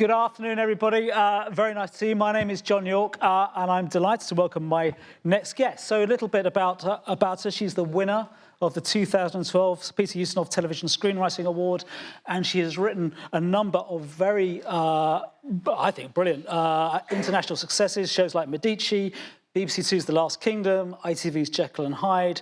Good afternoon, everybody. Very nice to see you. My name is John Yorke, and I'm delighted to welcome my next guest. So a little bit about her. She's the winner of the 2012 Peter Ustinov Television Screenwriting Award, and she has written a number of very, I think, brilliant international successes, shows like Medici, BBC Two's The Last Kingdom, ITV's Jekyll and Hyde.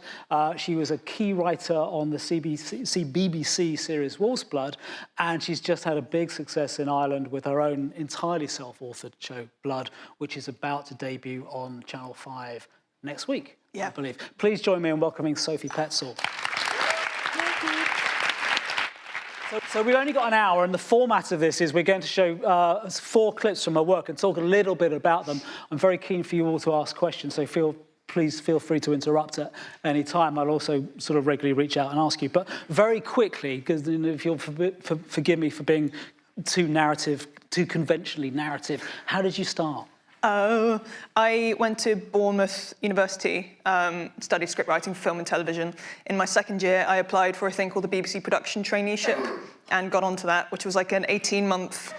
She was a key writer on the CBBC series Wolf's Blood, and she's just had a big success in Ireland with her own entirely self-authored show, Blood, which is about to debut on Channel 5 next week, I believe. Please join me in welcoming Sophie Petzal. So we've only got an hour, and the format of this is we're going to show 4 clips from her work and talk a little bit about them. I'm very keen for you all to ask questions, so please feel free to interrupt at any time. I'll also sort of regularly reach out and ask you. But very quickly, because if you'll forgive me for being too conventionally narrative, how did you start? I went to Bournemouth University, studied scriptwriting, film and television. In my second year, I applied for a thing called the BBC Production Traineeship and got onto that, which was like an 18-month,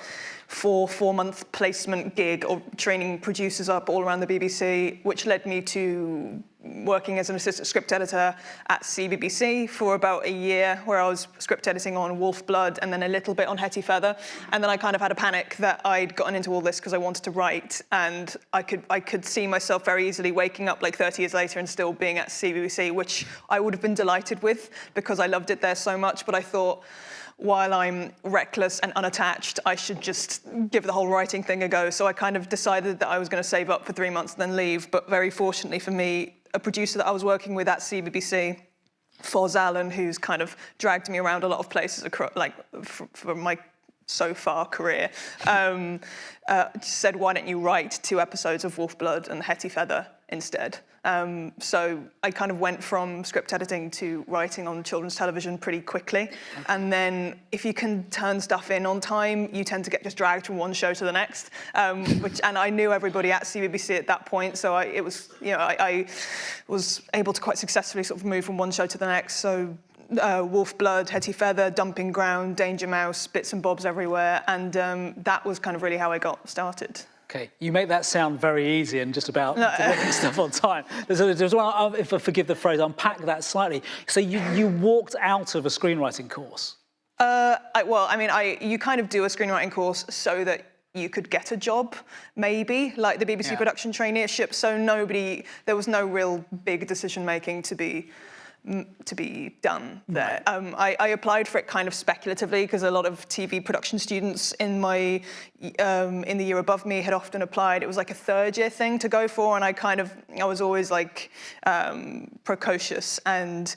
4-month placement gig of training producers up all around the BBC, which led me to working as an assistant script editor at CBBC for about a year, where I was script editing on Wolf Blood and then a little bit on Hetty Feather. And then I kind of had a panic that I'd gotten into all this because I wanted to write, and I could see myself very easily waking up like 30 years later and still being at CBBC, which I would have been delighted with because I loved it there so much. But I thought, while I'm reckless and unattached, I should just give the whole writing thing a go. So I kind of decided that I was going to save up for 3 months and then leave. But very fortunately for me, a producer that I was working with at CBBC, Foz Allen, who's kind of dragged me around a lot of places across, like for my so far career, said, why don't you write 2 episodes of Wolf Blood and Hetty Feather instead? So I kind of went from script editing to writing on children's television pretty quickly. And then if you can turn stuff in on time, you tend to get just dragged from one show to the next. And I knew everybody at CBBC at that point, so I was able to quite successfully sort of move from one show to the next. So Wolf Blood, Hetty Feather, Dumping Ground, Danger Mouse, bits and bobs everywhere. And that was kind of really how I got started. Okay, you make that sound very easy and just about delivering stuff on time. There's one, if I forgive the phrase, unpack that slightly. So you walked out of a screenwriting course? You kind of do a screenwriting course so that you could get a job, maybe, like the BBC Production Traineeship. So there was no real big decision-making to be done there. Right. I applied for it kind of speculatively because a lot of TV production students in the year above me had often applied. It was like a 3rd year thing to go for, and I was always like precocious and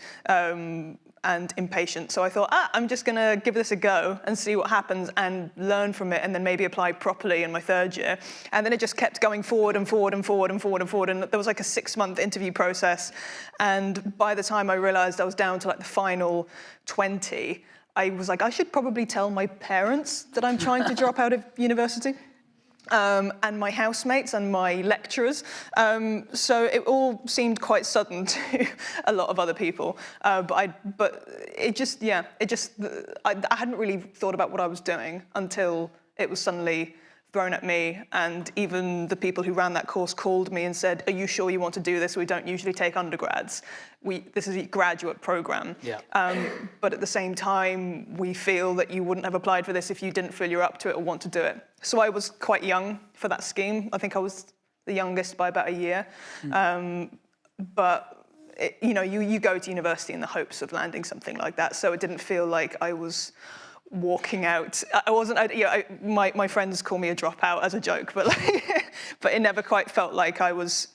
impatient. So I thought, I'm just going to give this a go and see what happens and learn from it, and then maybe apply properly in my 3rd year. And then it just kept going forward and forward and forward and forward and forward. And there was like a 6-month interview process. And by the time I realized I was down to like the final 20, I was like, I should probably tell my parents that I'm trying to drop out of university. And my housemates and my lecturers. So it all seemed quite sudden to a lot of other people. But I hadn't really thought about what I was doing until it was suddenly thrown at me, and even the people who ran that course called me and said, are you sure you want to do this? We don't usually take undergrads. This is a graduate program. Yeah. But at the same time, we feel that you wouldn't have applied for this if you didn't feel you're up to it or want to do it. So I was quite young for that scheme. I think I was the youngest by about a year. But you go to university in the hopes of landing something like that. So it didn't feel like I was walking out. I wasn't. My friends call me a dropout as a joke, but it never quite felt like I was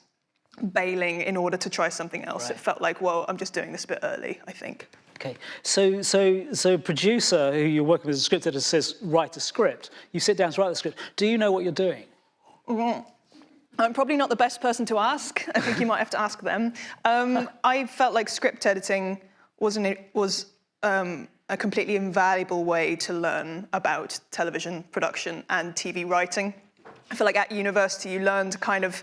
bailing in order to try something else. Right. It felt like, well, I'm just doing this a bit early, I think. Okay, so producer who you're working with as a script editor says write a script. You sit down to write the script. Do you know what you're doing? Mm-hmm. I'm probably not the best person to ask. I think you might have to ask them. I felt like script editing was a completely invaluable way to learn about television production and TV writing. I feel like at university you learn to kind of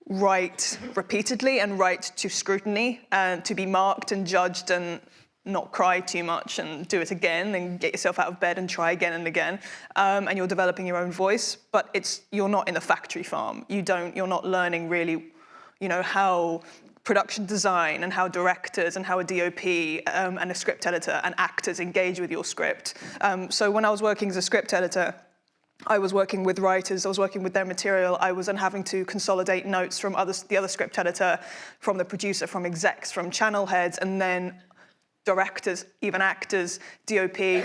write repeatedly and write to scrutiny and to be marked and judged and not cry too much and do it again and get yourself out of bed and try again and again. And you're developing your own voice, but you're not in a factory farm. You're not learning really, how production design and how directors and how a DOP and a script editor and actors engage with your script. So when I was working as a script editor, I was working with writers, I was working with their material, I was then having to consolidate notes from the other script editor, from the producer, from execs, from channel heads, and then directors, even actors, DOP,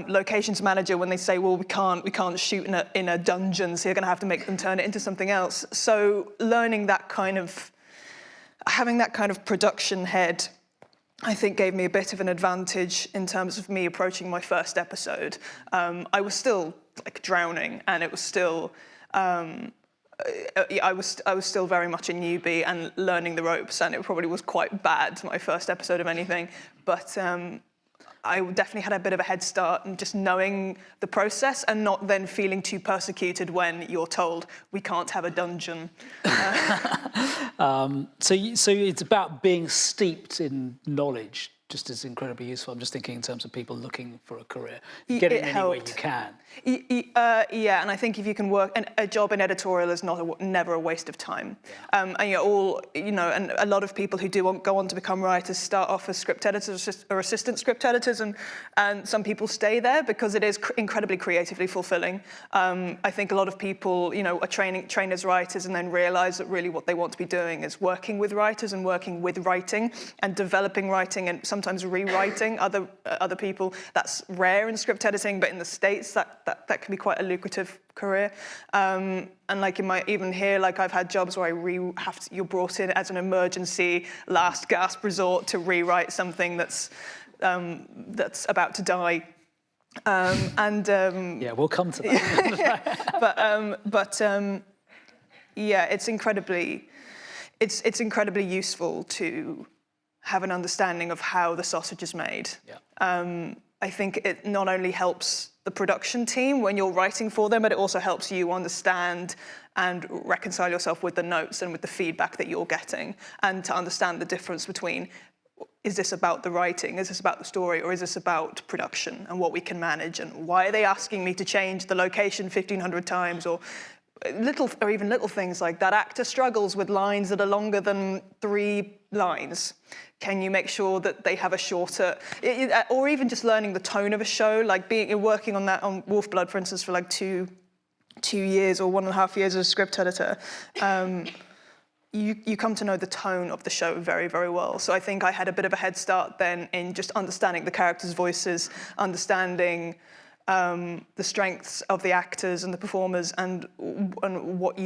locations manager, when they say, well, we can't shoot in a dungeon, so you're gonna have to make them turn it into something else. So having that kind of production head, I think gave me a bit of an advantage in terms of me approaching my first episode. I was still drowning, and it was still, I was still very much a newbie and learning the ropes, and it probably was quite bad, my first episode of anything, but I definitely had a bit of a head start in just knowing the process and not then feeling too persecuted when you're told we can't have a dungeon. So it's about being steeped in knowledge, just as incredibly useful. I'm just thinking in terms of people looking for a career. You get it any way you can. Yeah, and I think if you can work, and a job in editorial is never a waste of time. Yeah. And a lot of people who do go on to become writers start off as script editors or assistant script editors, and some people stay there because it is incredibly creatively fulfilling. I think a lot of people, are trained as writers and then realise that really what they want to be doing is working with writers and working with writing and developing writing and sometimes rewriting other people. That's rare in script editing, but in the States that can be quite a lucrative career. And even here, I've had jobs where you're brought in as an emergency last gasp resort to rewrite something that's about to die. Yeah, we'll come to that. It's incredibly useful to have an understanding of how the sausage is made. Yeah. I think it not only helps the production team when you're writing for them, but it also helps you understand and reconcile yourself with the notes and with the feedback that you're getting, and to understand the difference between, is this about the writing, is this about the story, or is this about production and what we can manage, and why are they asking me to change the location 1,500 times, or even little things like that actor struggles with lines that are longer than 3 lines. Can you make sure that they have a shorter, or even just learning the tone of a show, working on that on Wolf Blood, for instance, for 2 years or 1.5 years as a script editor. You come to know the tone of the show very, very well. So I think I had a bit of a head start then in just understanding the characters' voices, understanding the strengths of the actors and the performers, and what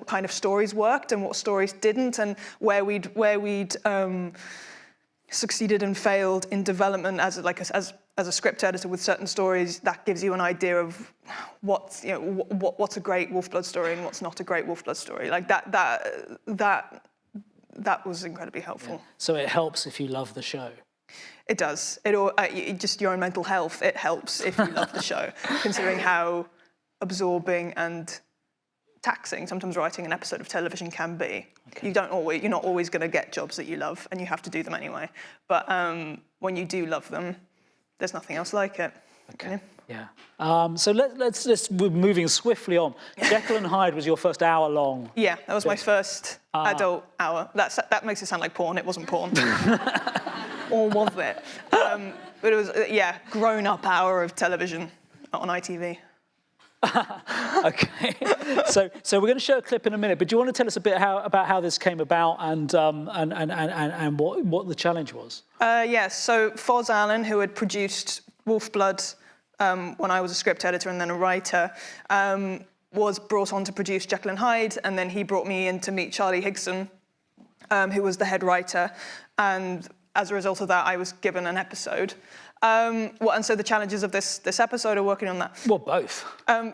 kind of stories worked and what stories didn't, and where we'd succeeded and failed in development as a script editor with certain stories. That gives you an idea of what's a great Wolf Blood story and what's not a great Wolf Blood story. That was incredibly helpful. Yeah. So it helps if you love the show. It does. Just your own mental health, it helps if you love the show, considering how absorbing and taxing sometimes writing an episode of television can be. Okay. You're not always going to get jobs that you love, and you have to do them anyway. But when you do love them, there's nothing else like it. Okay. Yeah. So we're moving swiftly on. Jekyll and Hyde was your first hour-long. Yeah, that was my first adult hour. That makes it sound like porn. It wasn't porn. Or was it? But it was, grown-up hour of television on ITV. Okay. So we're going to show a clip in a minute, but do you want to tell us a bit about how this came about and what the challenge was? So Foz Allen, who had produced Wolf Blood when I was a script editor and then a writer, was brought on to produce Jekyll and Hyde, and then he brought me in to meet Charlie Higson, who was the head writer, and as a result of that, I was given an episode. And so the challenges of this episode are working on that. Well, both.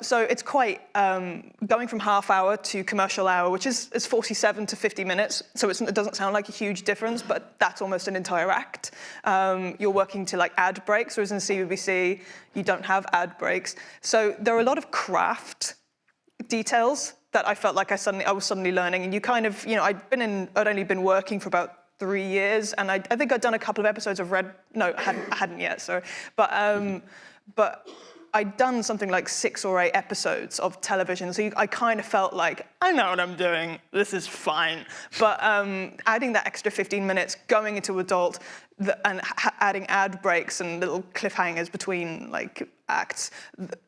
So it's quite going from half hour to commercial hour, which is 47 to 50 minutes. So it doesn't sound like a huge difference, but that's almost an entire act. You're working to ad breaks, whereas in CBBC, you don't have ad breaks. So there are a lot of craft details that I felt like I was suddenly learning. And you kind of, I'd only been working for about 3 years, and I think I'd done a couple of episodes of No, I hadn't yet. Sorry, but I'd done something like 6 or 8 episodes of television, so I kind of felt like, I know what I'm doing, this is fine. But adding that extra 15 minutes, going into adult, and adding ad breaks and little cliffhangers between like acts,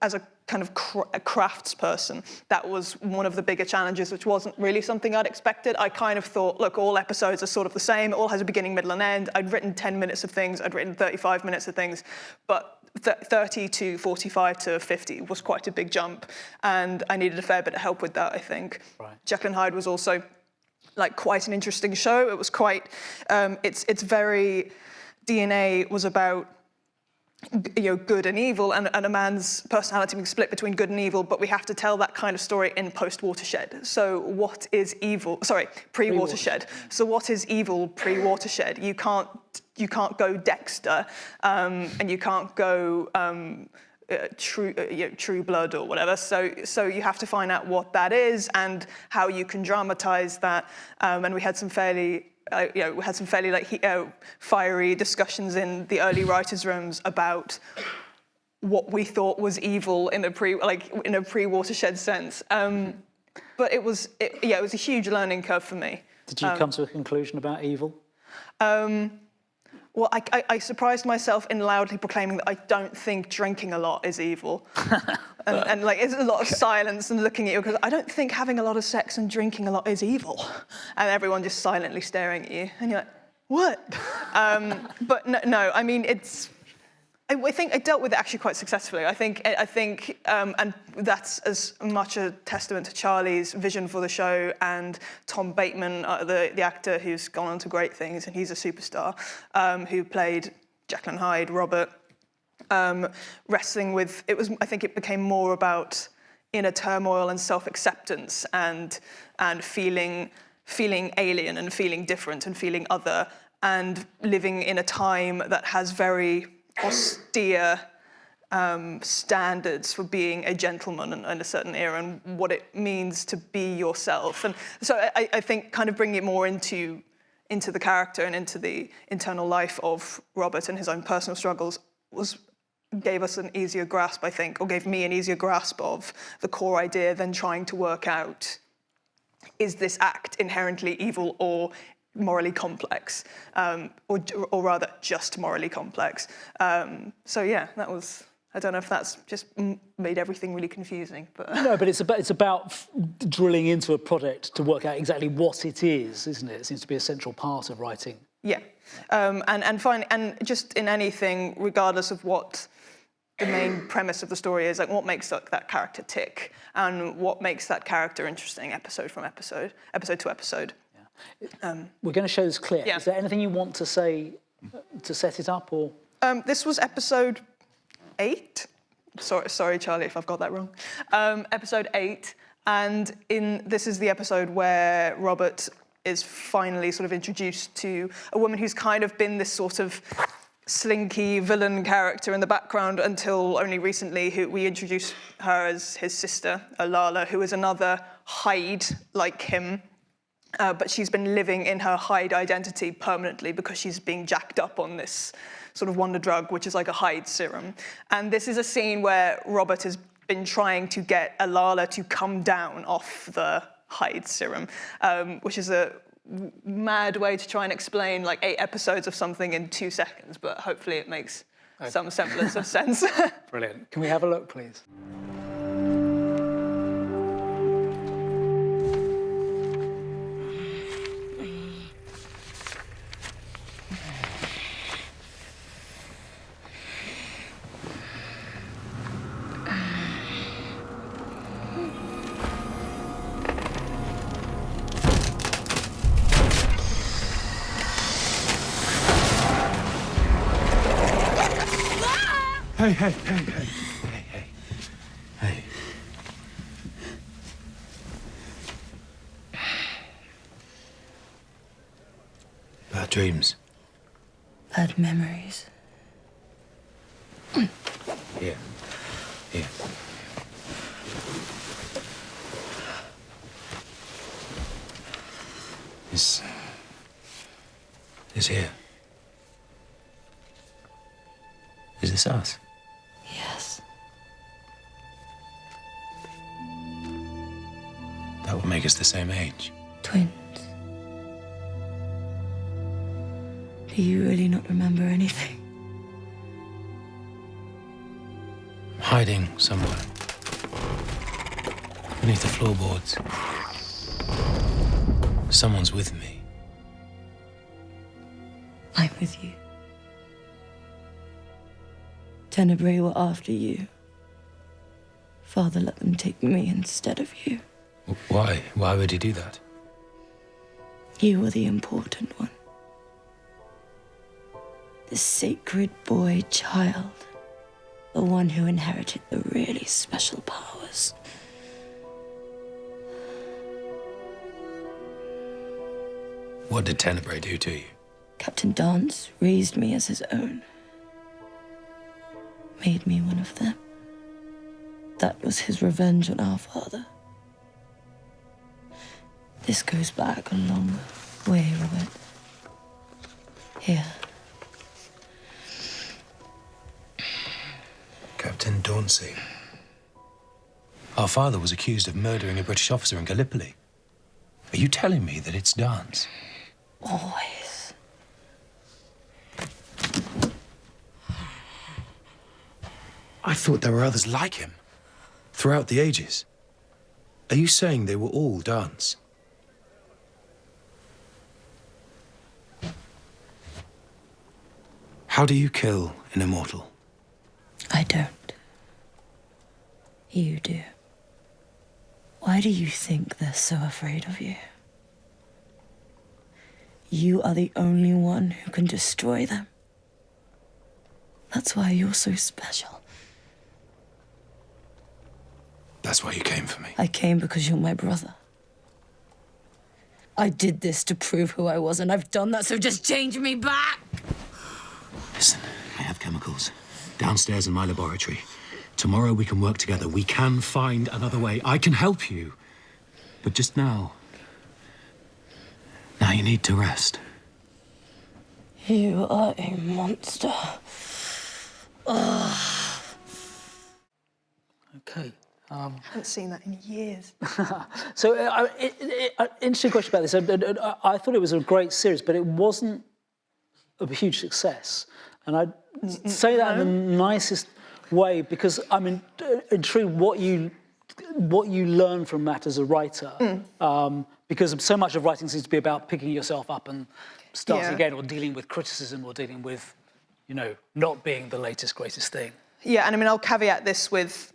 as a kind of a crafts person, that was one of the bigger challenges, which wasn't really something I'd expected. I kind of thought, look, all episodes are sort of the same, it all has a beginning, middle, and end. I'd written 10 minutes of things, I'd written 35 minutes of things, but 30 to 45 to 50 was quite a big jump, and I needed a fair bit of help with that, I think. Right. Jekyll and Hyde was also like quite an interesting show. It was quite, it's very, DNA was about, you know, good and evil, and a man's personality being split between good and evil, but we have to tell that kind of story in post-Watershed. So what is evil? Sorry, pre-Watershed. So what is evil pre-Watershed? You can't go Dexter, and you can't go True Blood or whatever. So you have to find out what that is and how you can dramatize that. And we had some fairly fiery discussions in the early writers' rooms about what we thought was evil in a pre-Watershed sense. But it was a huge learning curve for me. Did you come to a conclusion about evil? Well, I surprised myself in loudly proclaiming that I don't think drinking a lot is evil. and like, it's a lot of silence and looking at you, because I don't think having a lot of sex and drinking a lot is evil. And everyone just silently staring at you. And you're like, what? But no, I mean, I think I dealt with it actually quite successfully. I think, and that's as much a testament to Charlie's vision for the show, and Tom Bateman, the actor who's gone on to great things, and he's a superstar, who played Jekyll and Hyde, Robert, wrestling with, I think it became more about inner turmoil and self-acceptance and feeling alien and feeling different and feeling other, and living in a time that has very austere standards for being a gentleman in a certain era, and what it means to be yourself. And so I think kind of bringing it more into the character and into the internal life of Robert and his own personal struggles gave us an easier grasp, I think, or gave me an easier grasp of the core idea than trying to work out, is this act inherently evil or morally complex, or rather just morally complex. So yeah, that was, I don't know if that's just made everything really confusing, but... No, but it's about drilling into a project to work out exactly what it is, isn't it? It seems to be a central part of writing. Yeah, and just in anything, regardless of what the main premise of the story is, like what makes that character tick, and what makes that character interesting episode to episode. We're going to show this clip. Yeah. Is there anything you want to say to set it up, or? This was episode 8. Sorry, Charlie, if I've got that wrong. Episode 8, and this is the episode where Robert is finally sort of introduced to a woman who's kind of been this sort of slinky villain character in the background until only recently. We introduced her as his sister, Lala, who is another Hyde like him. But she's been living in her Hyde identity permanently because she's being jacked up on this sort of wonder drug, which is like a Hyde serum. And this is a scene where Robert has been trying to get Lala to come down off the Hyde serum, which is a mad way to try and explain like 8 episodes of something in 2 seconds, but hopefully it makes some semblance of sense. Brilliant. Can we have a look, please? Hey. Bad dreams. Bad memories. Here. is here. Is this us? Yes. That would make us the same age. Twins. Do you really not remember anything? I'm hiding somewhere. Beneath the floorboards. Someone's with me. I'm with you. Tenebrae were after you. Father let them take me instead of you. Why? Why would he do that? You were the important one. The sacred boy child. The one who inherited the really special powers. What did Tenebrae do to you? Captain Dance raised me as his own. Made me one of them. That was his revenge on our father. This goes back a long way, Robert. Here. Captain Dauncey. Our father was accused of murdering a British officer in Gallipoli. Are you telling me that it's Dance? Always. I thought there were others like him. Throughout the ages. Are you saying they were all Dance? How do you kill an immortal? I don't. You do. Why do you think they're so afraid of you? You are the only one who can destroy them. That's why you're so special. That's why you came for me. I came because you're my brother. I did this to prove who I was, and I've done that, so just change me back! Listen, I have chemicals. Downstairs in my laboratory. Tomorrow we can work together. We can find another way. I can help you. But just now... Now you need to rest. You are a monster. Okay. I haven't seen that in years. So, interesting question about this. I thought it was a great series, but it wasn't a huge success. And I say that in the nicest way because I'm intrigued what you learn from that as a writer. Because so much of writing seems to be about picking yourself up and starting again, or dealing with criticism, or dealing with, not being the latest, greatest thing. Yeah, and I'll caveat this with,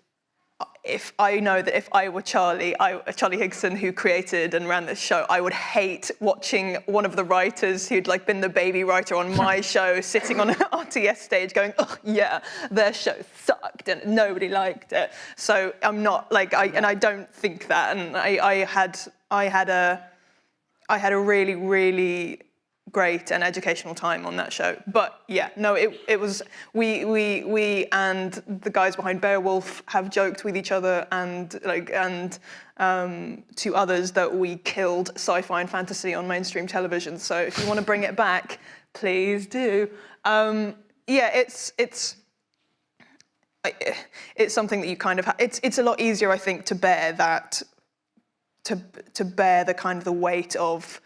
if I know that if I were Charlie Higson, who created and ran this show, I would hate watching one of the writers who'd been the baby writer on my show sitting on an RTS stage going, oh yeah, their show sucked and nobody liked it. So I'm not and I don't think that. And I had a really, really great and educational time on that show. But yeah, no, it was, we and the guys behind Beowulf have joked with each other and to others that we killed sci-fi and fantasy on mainstream television. So if you want to bring it back, please do. It's something that you kind of it's a lot easier, I think, to bear that, to bear the kind of the weight of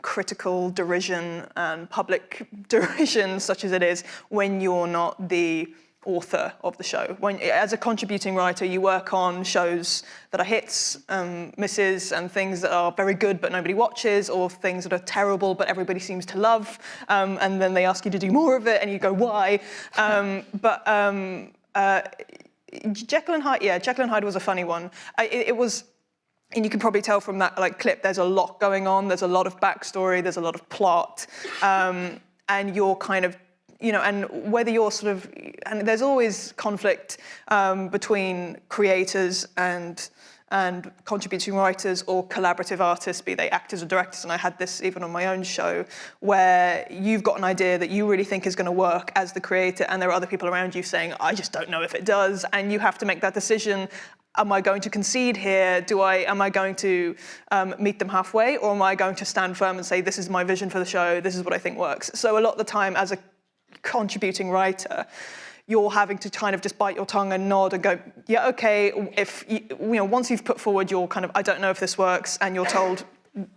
critical derision and public derision, such as it is, when you're not the author of the show. When, as a contributing writer, you work on shows that are hits, misses, and things that are very good but nobody watches, or things that are terrible but everybody seems to love, and then they ask you to do more of it, and you go, why? Jekyll and Hyde, Jekyll and Hyde was a funny one. It was. And you can probably tell from that clip, there's a lot going on. There's a lot of backstory. There's a lot of plot, and you're kind of, and whether you're and there's always conflict between creators and contributing writers or collaborative artists, be they actors or directors. And I had this even on my own show, where you've got an idea that you really think is going to work as the creator, and there are other people around you saying, I just don't know if it does, and you have to make that decision. am I going to concede here? Am I going to meet them halfway, or am I going to stand firm and say, this is my vision for the show, this is what I think works? So a lot of the time as a contributing writer, you're having to kind of just bite your tongue and nod and go, yeah, okay, if once you've put forward your kind of, I don't know if this works, and you're told,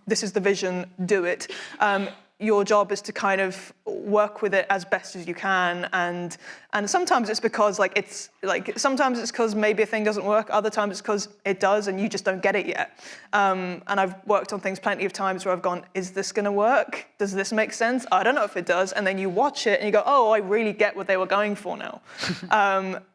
this is the vision, do it. Your job is to kind of work with it as best as you can, and sometimes it's because sometimes it's because maybe a thing doesn't work, other times it's because it does and you just don't get it yet. And I've worked on things plenty of times where I've gone, is this gonna work? Does this make sense? I don't know if it does. And then you watch it and you go, oh, I really get what they were going for now,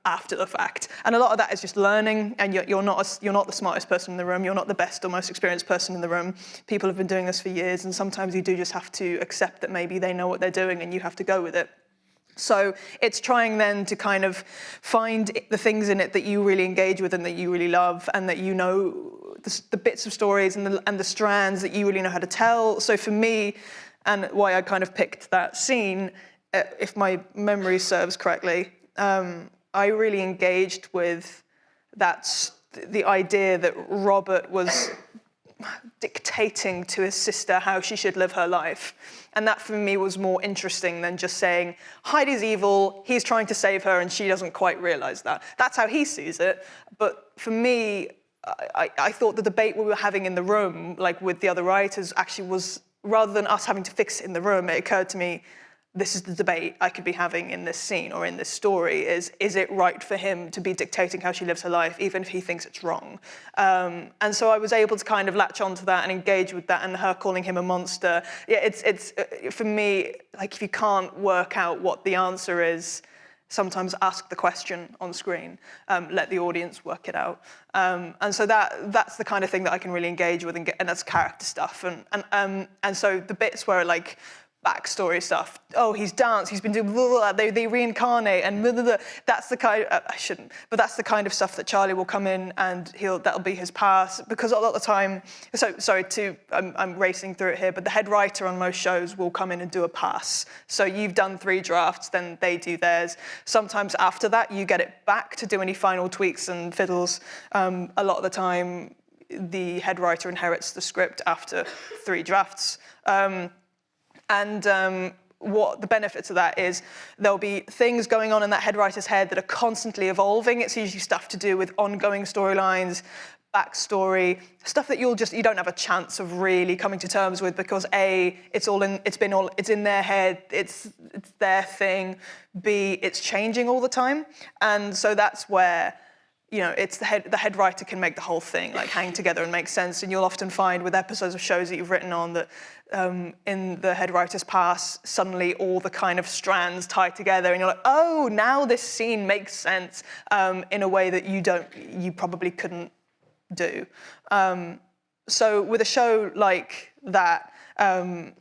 after the fact. And a lot of that is just learning, and you're not the smartest person in the room, you're not the best or most experienced person in the room. People have been doing this for years, and sometimes you do just have to accept that maybe they know what they're doing and you have to go with it. So it's trying then to kind of find the things in it that you really engage with and that you really love, and that you know the bits of stories and the strands that you really know how to tell. So for me, and why I kind of picked that scene, if my memory serves correctly, I really engaged with the idea that Robert was dictating to his sister how she should live her life. And that for me was more interesting than just saying, Heidi's evil, he's trying to save her and she doesn't quite realize that. That's how he sees it. But for me, I thought the debate we were having in the room, like with the other writers, actually was, rather than us having to fix it in the room, it occurred to me, this is the debate I could be having in this scene or in this story, is it right for him to be dictating how she lives her life, even if he thinks it's wrong? And so I was able to kind of latch onto that and engage with that, and her calling him a monster. Yeah, it's for me, like, if you can't work out what the answer is, sometimes ask the question on screen, let the audience work it out. And so that's the kind of thing that I can really engage with, and that's character stuff. And so the bits where, like, backstory stuff. Oh, he's danced, he's been doing blah, blah, blah, they reincarnate, and blah, blah, blah. That's the kind I shouldn't, but that's the kind of stuff that Charlie will come in and that'll be his pass, because a lot of the time, I'm racing through it here, but the head writer on most shows will come in and do a pass. So you've done 3 drafts, then they do theirs. Sometimes after that, you get it back to do any final tweaks and fiddles. A lot of the time, the head writer inherits the script after 3 drafts. What the benefits of that is, there'll be things going on in that head writer's head that are constantly evolving. It's usually stuff to do with ongoing storylines, backstory, stuff that you don't have a chance of really coming to terms with, because A, it's in their head, it's their thing. B, it's changing all the time, and so that's where, it's the head writer can make the whole thing like hang together and make sense. And you'll often find with episodes of shows that you've written on that in the head writer's pass, suddenly all the kind of strands tie together, and you're like, oh, now this scene makes sense in a way that you probably couldn't do. So with a show like that, so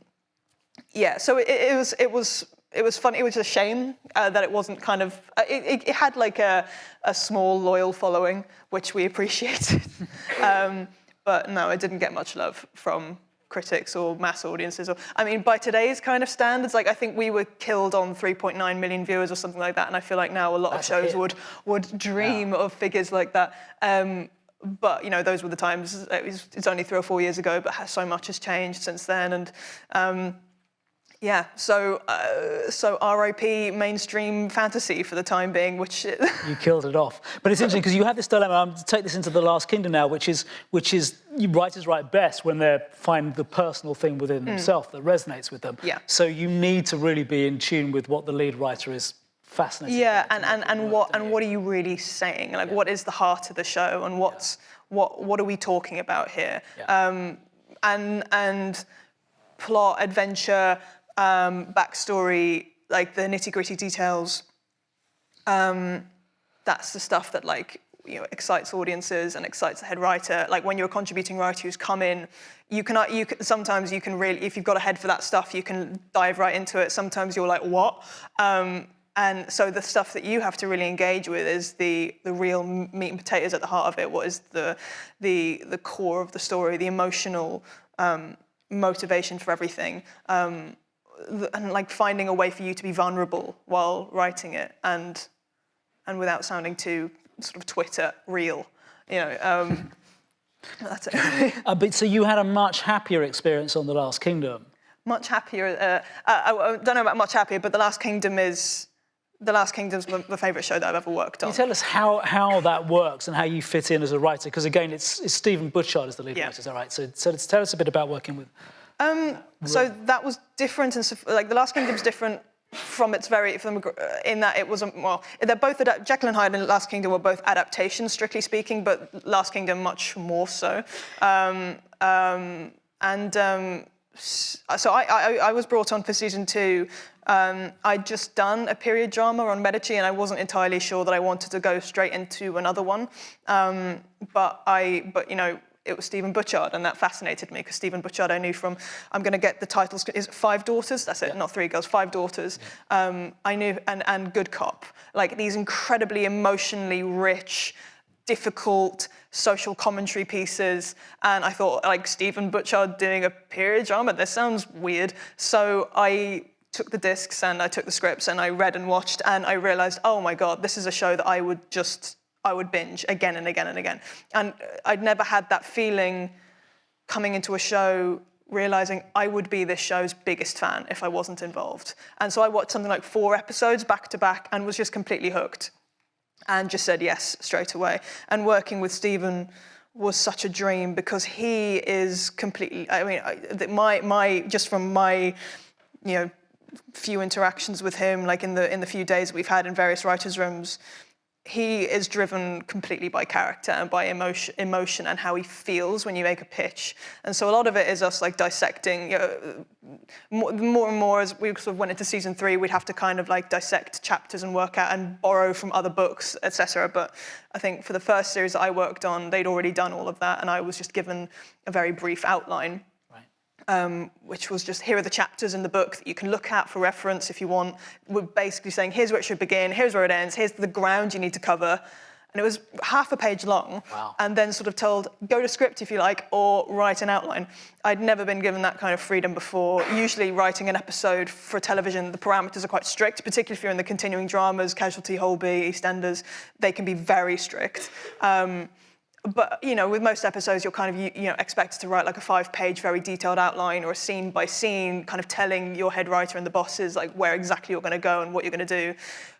it was fun. It was a shame that it wasn't kind of. It had like a small loyal following, which we appreciated, but no, it didn't get much love from critics or mass audiences. By today's kind of standards, like I think we were killed on 3.9 million viewers or something like that, and I feel like now a lot of shows would dream of figures like that. But those were the times. It's only 3 or 4 years ago, but so much has changed since then, and. So RIP mainstream fantasy for the time being, which... You killed it off. But it's interesting, because you have this dilemma, I'm to take this into The Last Kingdom now, which is writers write best when they find the personal thing within themselves that resonates with them. Yeah. So you need to really be in tune with what the lead writer is fascinated Yeah, and what are you really saying? Like, what is the heart of the show, and what are we talking about here? Yeah. And plot, adventure... backstory, like the nitty-gritty details, that's the stuff that excites audiences and excites the head writer. Like when you're a contributing writer who's come in, sometimes you can really, if you've got a head for that stuff, you can dive right into it. Sometimes you're like, what? And so the stuff that you have to really engage with is the real meat and potatoes at the heart of it. What is the core of the story, the emotional motivation for everything. And like finding a way for you to be vulnerable while writing it, and without sounding too sort of Twitter real, That's it. But so you had a much happier experience on The Last Kingdom. Much happier. I don't know about much happier, but The Last Kingdom's my favourite show that I've ever worked on. Can you tell us how that works and how you fit in as a writer? Because again, it's Stephen Butchard as the lead writer, is that right? So tell us a bit about working with. So that was different, and like The Last Kingdom's different from in that it wasn't, they're both Jekyll and Hyde and Last Kingdom were both adaptations, strictly speaking, but Last Kingdom much more so. So I was brought on for season 2. I'd just done a period drama on Medici, and I wasn't entirely sure that I wanted to go straight into another one. But it was Stephen Butchard, and that fascinated me because Stephen Butchard I knew from, I'm going to get the titles, is it 5 Daughters? That's it, not 3 Girls, 5 Daughters. I knew, and Good Cop, like these incredibly emotionally rich, difficult social commentary pieces, and I thought, like, Stephen Butchard doing a period drama, this sounds weird. So I took the discs and I took the scripts and I read and watched, and I realised, oh my God, this is a show that I would binge again and again and again. And I'd never had that feeling coming into a show, realising I would be this show's biggest fan if I wasn't involved. And so I watched something like 4 episodes back to back and was just completely hooked and just said yes straight away. And working with Stephen was such a dream because he is completely, I mean, just from my, few interactions with him, like in the few days we've had in various writers' rooms, he is driven completely by character and by emotion and how he feels when you make a pitch. And so a lot of it is us like dissecting, more and more as we sort of went into season 3, we'd have to kind of like dissect chapters and work out and borrow from other books, etc. But I think for the first series that I worked on, they'd already done all of that, and I was just given a very brief outline. Which was just, here are the chapters in the book that you can look at for reference if you want. We're basically saying, here's where it should begin, here's where it ends, here's the ground you need to cover. And it was half a page long, and then sort of told, go to script if you like, or write an outline. I'd never been given that kind of freedom before. Usually writing an episode for television, the parameters are quite strict, particularly if you're in the continuing dramas, Casualty, Holby, EastEnders, they can be very strict. But, with most episodes, you're kind of, expected to write like a 5-page, very detailed outline or a scene by scene, kind of telling your head writer and the bosses like where exactly you're going to go and what you're going to do.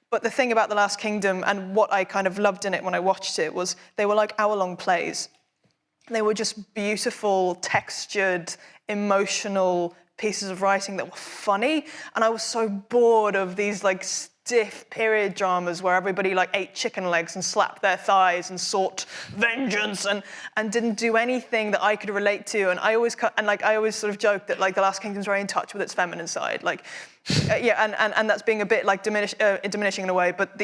But the thing about The Last Kingdom and what I kind of loved in it when I watched it was they were like hour-long plays. They were just beautiful, textured, emotional pieces of writing that were funny. And I was so bored of these like stiff period dramas where everybody like ate chicken legs and slapped their thighs and sought vengeance and didn't do anything that I could relate to. And I always sort of joke that like The Last Kingdom's very in touch with its feminine side, like and that's being a bit like diminishing in a way. But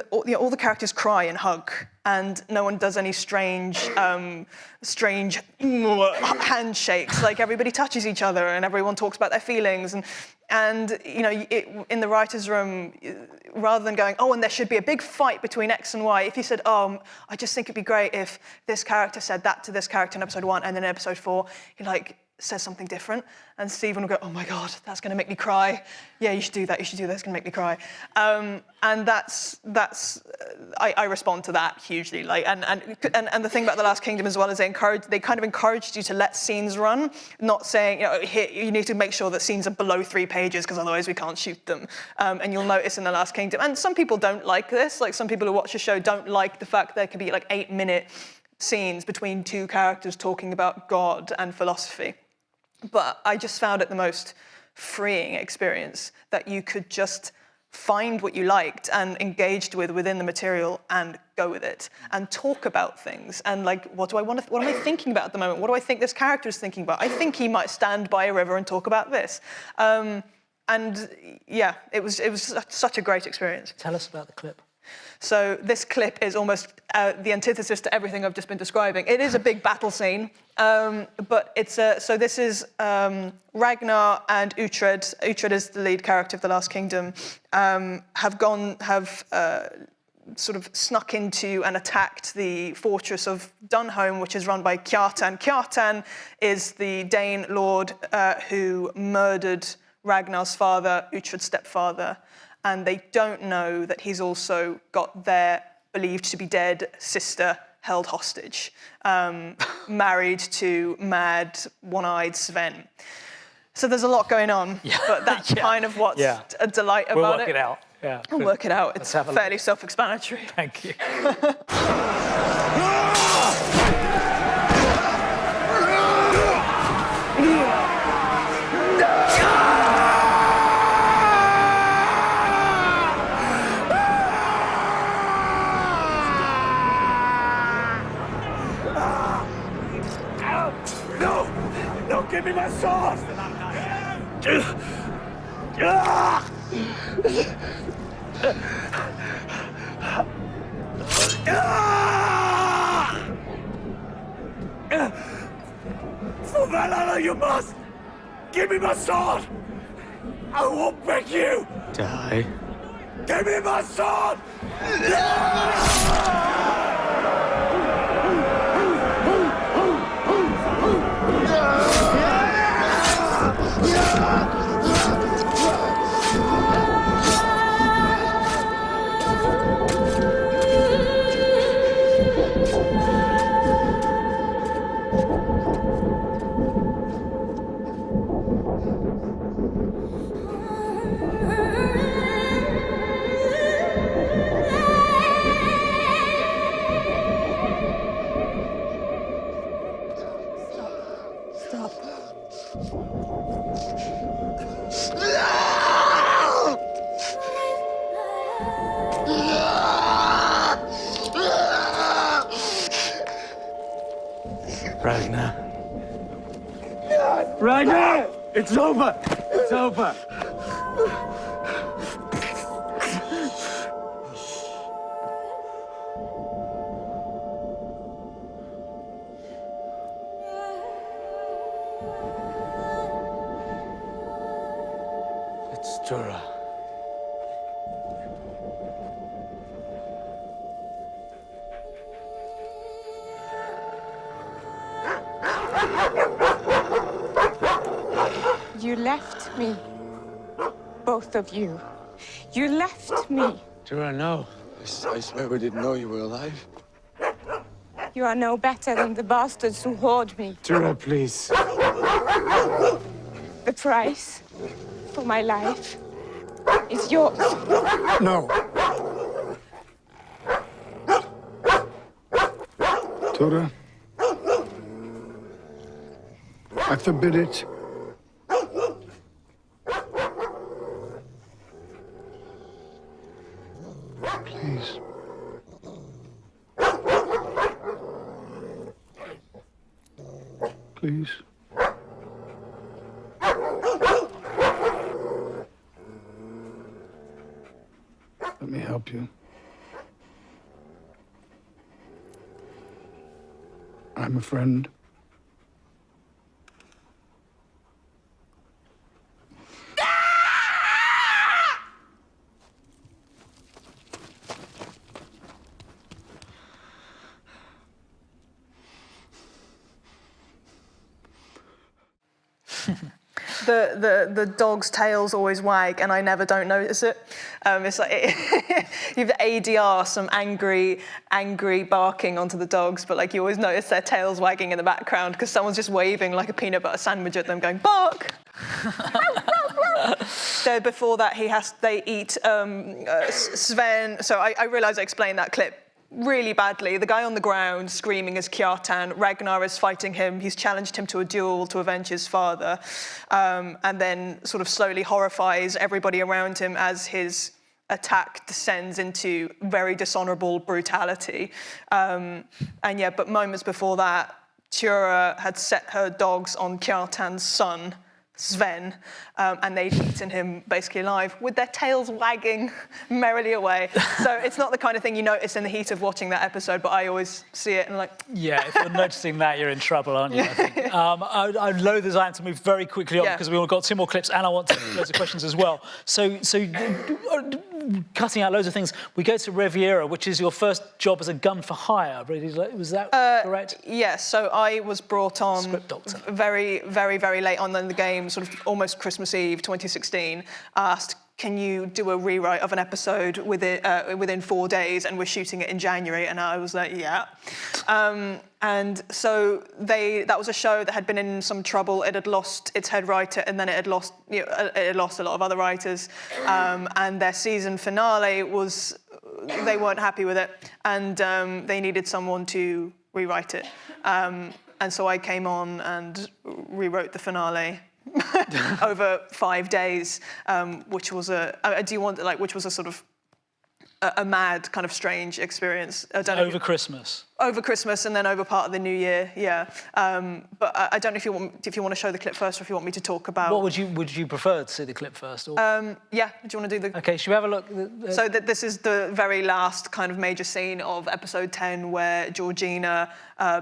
all the characters cry and hug, and no one does any strange handshakes. Like everybody touches each other, and everyone talks about their feelings. And in the writers' room, rather than going, and there should be a big fight between X and Y, if you said, I just think it'd be great if this character said that to this character in episode 1, and then in episode 4, he says something different, and Stephen will go, oh my God, that's going to make me cry. Yeah, you should do that, it's going to make me cry. And I respond to that hugely. And the thing about The Last Kingdom as well is they kind of encouraged you to let scenes run, not saying, here, you need to make sure that scenes are below 3 pages because otherwise we can't shoot them. And you'll notice in The Last Kingdom, and some people don't like this, like some people who watch the show don't like the fact there can be like 8-minute scenes between 2 characters talking about God and philosophy. But I just found it the most freeing experience that you could just find what you liked and engaged with within the material and go with it and talk about things and like, what am I thinking about at the moment? What do I think this character is thinking about? I think he might stand by a river and talk about this. And yeah, it was such a great experience. Tell us about the clip. So this clip is almost the antithesis to everything I've just been describing. It is a big battle scene, but it's so this is Ragnar and Uhtred. Uhtred is the lead character of The Last Kingdom. Have sort of snuck into and attacked the fortress of Dunholm, which is run by Kjartan. Kjartan is the Dane lord who murdered Ragnar's father, Uhtred's stepfather. And they don't know that he's also got their believed to be dead sister held hostage, married to mad, one-eyed Sven. So there's a lot going on, but that's kind of what's a delight about it. We'll work it out. Yeah. We'll work it out. It's fairly self-explanatory. Thank you. No, give me my sword! For Valhalla, you must! Give me my sword! I won't break you! Die? Give me my sword! Ragnar. Ragnar! It's over! It's over! It's Tura. You left me. Both of you. You left me. Tura, no. I swear we didn't know you were alive. You are no better than the bastards who hoard me. Tura, please. The price for my life is yours. No. Tura, I forbid it. Please. Please. Let me help you. I'm a friend. The dog's tails always wag, and I never don't notice it. It's like you have the ADR, some angry barking onto the dogs, but like you always notice their tails wagging in the background because someone's just waving like a peanut butter sandwich at them, going bark. So before that, they eat Sven. So I realise I explained that clip really badly. The guy on the ground screaming is Kjartan. Ragnar is fighting him. He's challenged him to a duel to avenge his father, and then sort of slowly horrifies everybody around him as his attack descends into very dishonourable brutality. But moments before that, Tura had set her dogs on Kjartan's son, Sven, and they'd eaten him basically alive with their tails wagging merrily away. So it's not the kind of thing you notice in the heat of watching that episode, but I always see it and like... Yeah, if you're noticing that, you're in trouble, aren't you, I think? I'm loath as I am to move very quickly on because we've all got 2 more clips and I want to loads of questions as well. So cutting out loads of things, we go to Riviera, which is your first job as a gun for hire. Was that correct? Yes, so I was brought on Script doctor. very, very, very late on in the game, sort of almost Christmas Eve 2016, asked, can you do a rewrite of an episode within 4 days, and we're shooting it in January? And I was like, yeah. And so that was a show that had been in some trouble. It had lost its head writer, and then it had lost a lot of other writers. And their season finale was, they weren't happy with it, and they needed someone to rewrite it. And so I came on and rewrote the finale over 5 days, which was which was a sort of a mad, kind of strange experience. Over Christmas. Over Christmas, and then over part of the New Year, yeah. But I don't know if you want to show the clip first, or if you want me to talk about. What would you prefer to see the clip first? Or? Yeah. Do you want to do the? Okay. Should we have a look? So this is the very last kind of major scene of episode 10, where Georgina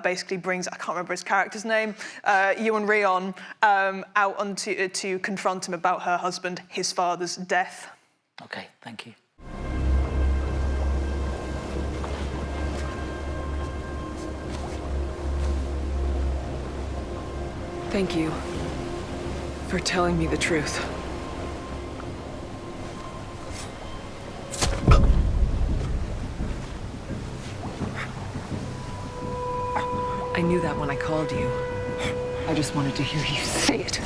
basically brings, I can't remember his character's name, Ewan Rion, out onto to confront him about her husband, his father's death. Okay. Thank you. Thank you for telling me the truth. I knew that when I called you. I just wanted to hear you say it.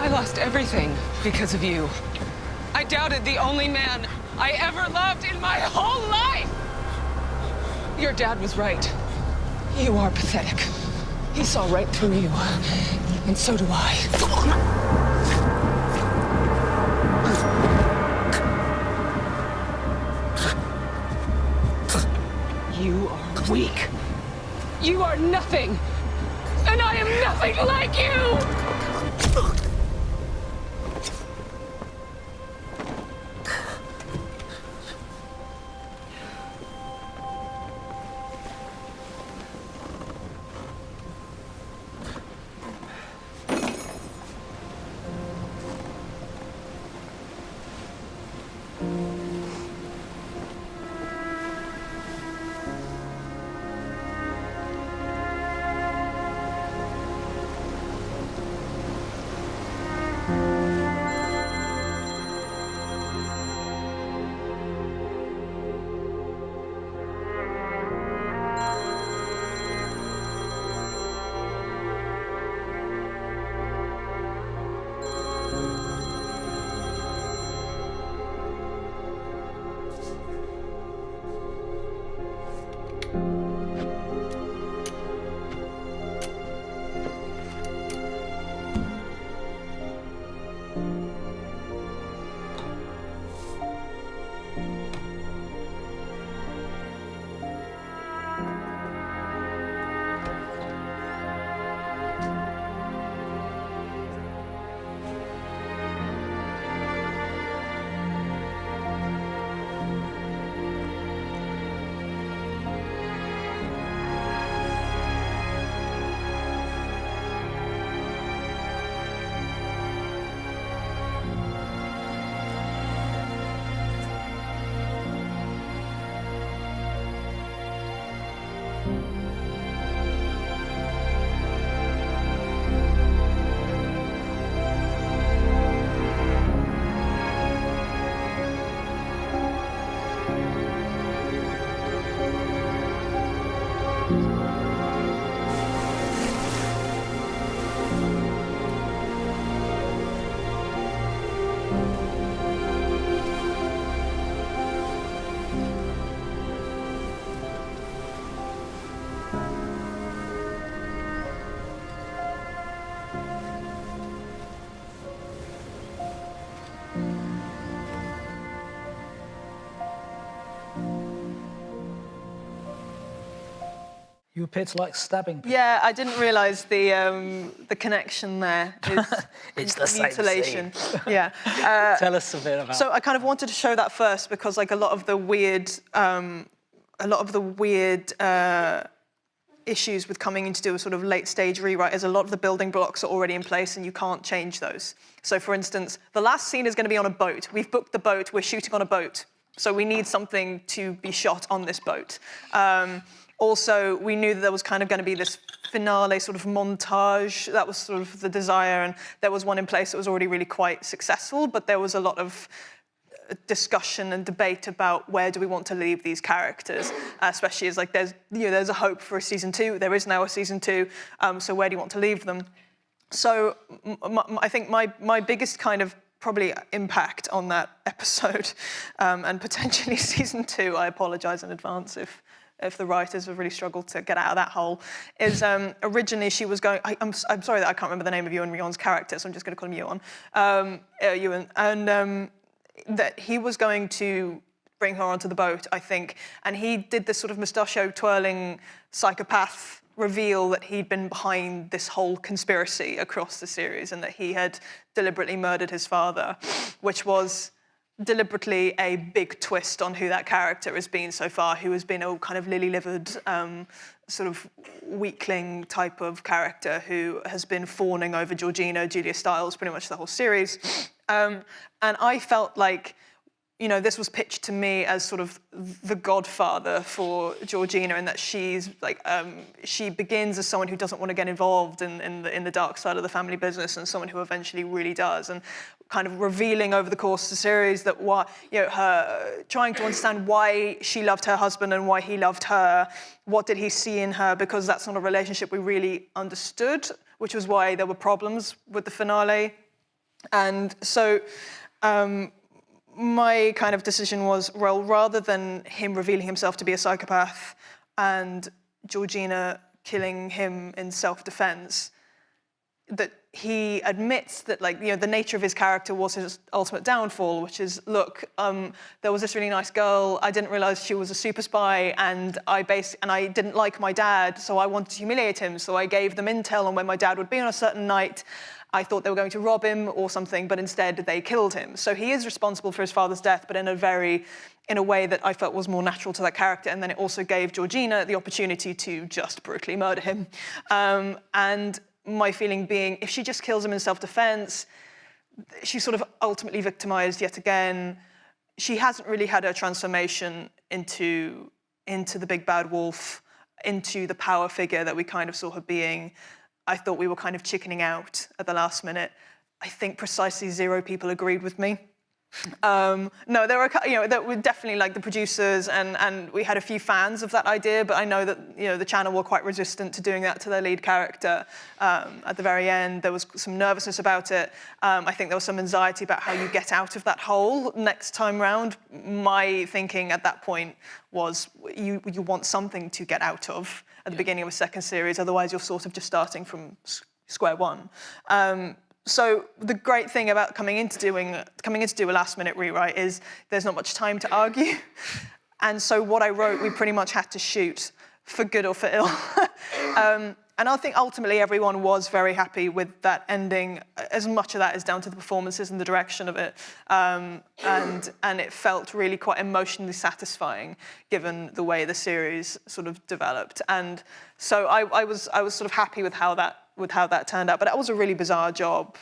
I lost everything because of you. I doubted the only man I ever loved in my whole life! Your dad was right. You are pathetic. He saw right through you, and so do I. You are weak. You are nothing, and I am nothing like you! You appear to like stabbing people. Yeah, I didn't realise the connection there is It's the same mutilation. Yeah. Tell us a bit about. So I kind of wanted to show that first because, like, a lot of the weird issues with coming in to do a sort of late stage rewrite is a lot of the building blocks are already in place and you can't change those. So, for instance, the last scene is going to be on a boat. We've booked the boat. We're shooting on a boat. So we need something to be shot on this boat. Also, we knew that there was kind of going to be this finale sort of montage. That was sort of the desire, and there was one in place that was already really quite successful, but there was a lot of discussion and debate about where do we want to leave these characters, especially as like there's a hope for a season 2. There is now a season 2, so where do you want to leave them? So I think my biggest kind of probably impact on that episode, and potentially season 2, I apologise in advance if the writers have really struggled to get out of that hole, is originally she was going... I'm sorry that I can't remember the name of Ewan Ryon's character, so I'm just going to call him Ewan. And that he was going to bring her onto the boat, I think, and he did this sort of mustachio-twirling psychopath reveal that he'd been behind this whole conspiracy across the series and that he had deliberately murdered his father, which was deliberately a big twist on who that character has been so far, who has been a kind of lily-livered, sort of weakling type of character who has been fawning over Georgina, Julia Stiles, pretty much the whole series. And I felt like, you know, this was pitched to me as sort of the godfather for Georgina, in that she's like, she begins as someone who doesn't want to get involved in the dark side of the family business, and someone who eventually really does, and kind of revealing over the course of the series that her trying to understand why she loved her husband and why he loved her. What did he see in her? Because that's not a relationship we really understood, which was why there were problems with the finale. And so my kind of decision was, well, rather than him revealing himself to be a psychopath and Georgina killing him in self-defense, that he admits that, like, you know, the nature of his character was his ultimate downfall, which is, look, there was this really nice girl, I didn't realize she was a super spy, and I didn't like my dad, so I wanted to humiliate him, so I gave them intel on when my dad would be on a certain night. I thought they were going to rob him or something, but instead they killed him. So he is responsible for his father's death, but in a way that I felt was more natural to that character. And then it also gave Georgina the opportunity to just brutally murder him. And my feeling being, if she just kills him in self-defense, she's sort of ultimately victimized yet again. She hasn't really had her transformation into the big bad wolf, into the power figure that we kind of saw her being. I thought we were kind of chickening out at the last minute. I think precisely 0 people agreed with me. No, there were, you know, that were definitely like the producers, and we had a few fans of that idea, but I know that, you know, the channel were quite resistant to doing that to their lead character. At the very end, there was some nervousness about it. I think there was some anxiety about how you get out of that hole next time round. My thinking at that point was you want something to get out of at the beginning of a second series, otherwise you're sort of just starting from square one. So the great thing about coming in to do a last-minute rewrite is there's not much time to argue. And so what I wrote, we pretty much had to shoot, for good or for ill. And I think ultimately everyone was very happy with that ending. As much of that is down to the performances and the direction of it. And it felt really quite emotionally satisfying, given the way the series sort of developed. And so I was sort of happy with how that turned out. But that was a really bizarre job.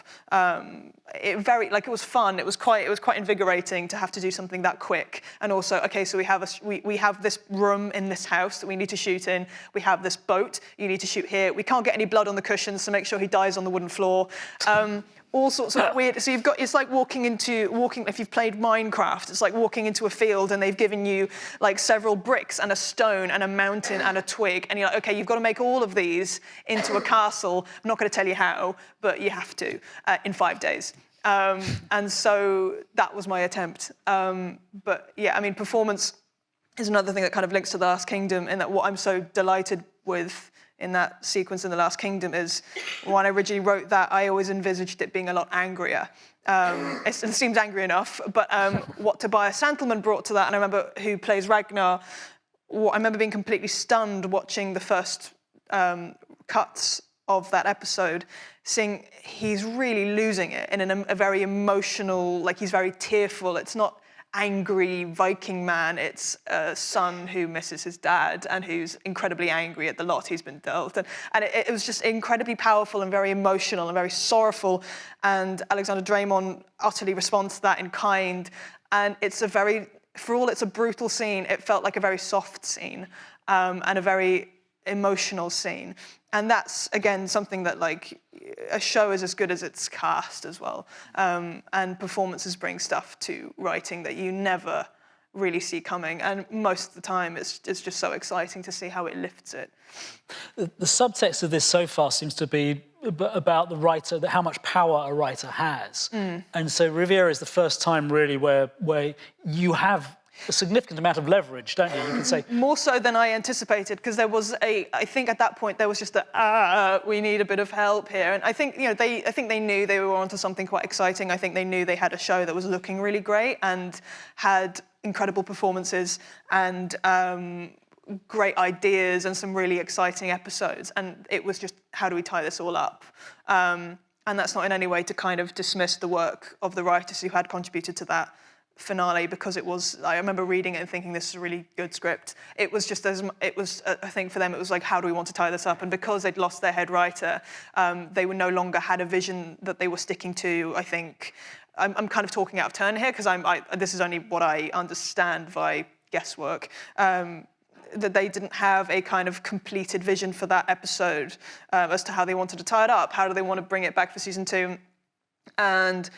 It was fun. It was quite invigorating to have to do something that quick. And also, okay, so we have this room in this house that we need to shoot in. We have this boat you need to shoot here. We can't get any blood on the cushions, so make sure he dies on the wooden floor. All sorts of weird. So it's like walking. If you've played Minecraft, it's like walking into a field and they've given you like several bricks and a stone and a mountain and a twig, and you're like, okay, you've got to make all of these into a castle. I'm not going to tell you how, but you have to in 5 days. And so that was my attempt. But yeah, I mean, performance is another thing that kind of links to The Last Kingdom, in that what I'm so delighted with in that sequence in The Last Kingdom is, when I originally wrote that, I always envisaged it being a lot angrier. It seems angry enough, but what Tobias Santelman brought to that, and I remember who plays Ragnar, I remember being completely stunned watching the first cuts of that episode, seeing he's really losing it in a very emotional, like he's very tearful. It's not angry Viking man, it's a son who misses his dad and who's incredibly angry at the lot he's been dealt. And it was just incredibly powerful and very emotional and very sorrowful. And Alexander Draymond utterly responds to that in kind. And it's for all it's a brutal scene, it felt like a very soft scene. and a very emotional scene. And that's, again, something that, like, a show is as good as its cast as well. And performances bring stuff to writing that you never really see coming. And most of the time, it's just so exciting to see how it lifts it. The subtext of this so far seems to be about the writer, how much power a writer has. And so Riviera is the first time really where you have a significant amount of leverage, don't you? You can say more so than I anticipated, because there was I think at that point there was just we need a bit of help here. And I think, you know, I think they knew they were onto something quite exciting. I think they knew they had a show that was looking really great and had incredible performances and great ideas and some really exciting episodes. And it was just, how do we tie this all up? And that's not in any way to kind of dismiss the work of the writers who had contributed to that finale, because it was, I remember reading it and thinking this is a really good script. It was just I think for them it was like, how do we want to tie this up? And because they'd lost their head writer, they were no longer had a vision that they were sticking to. I think I'm kind of talking out of turn here, because this is only what I understand by guesswork. That they didn't have a kind of completed vision for that episode as to how they wanted to tie it up. How do they want to bring it back for season 2? And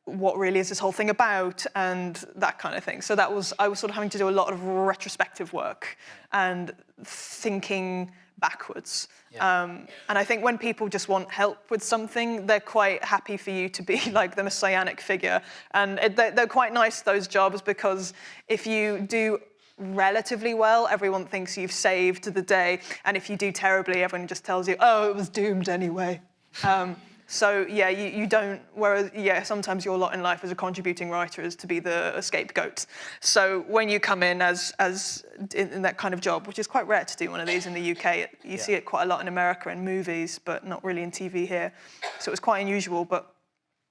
what really is this whole thing about, and that kind of thing. So I was sort of having to do a lot of retrospective work and thinking backwards. Yeah. And I think when people just want help with something, they're quite happy for you to be like the messianic figure. And they're quite nice, those jobs, because if you do relatively well, everyone thinks you've saved the day. And if you do terribly, everyone just tells you, oh, it was doomed anyway. So, yeah, you don't, whereas, yeah, sometimes your lot in life as a contributing writer is to be the scapegoat. So when you come in as in that kind of job, which is quite rare to do one of these in the UK, you see it quite a lot in America in movies, but not really in TV here. So it was quite unusual, but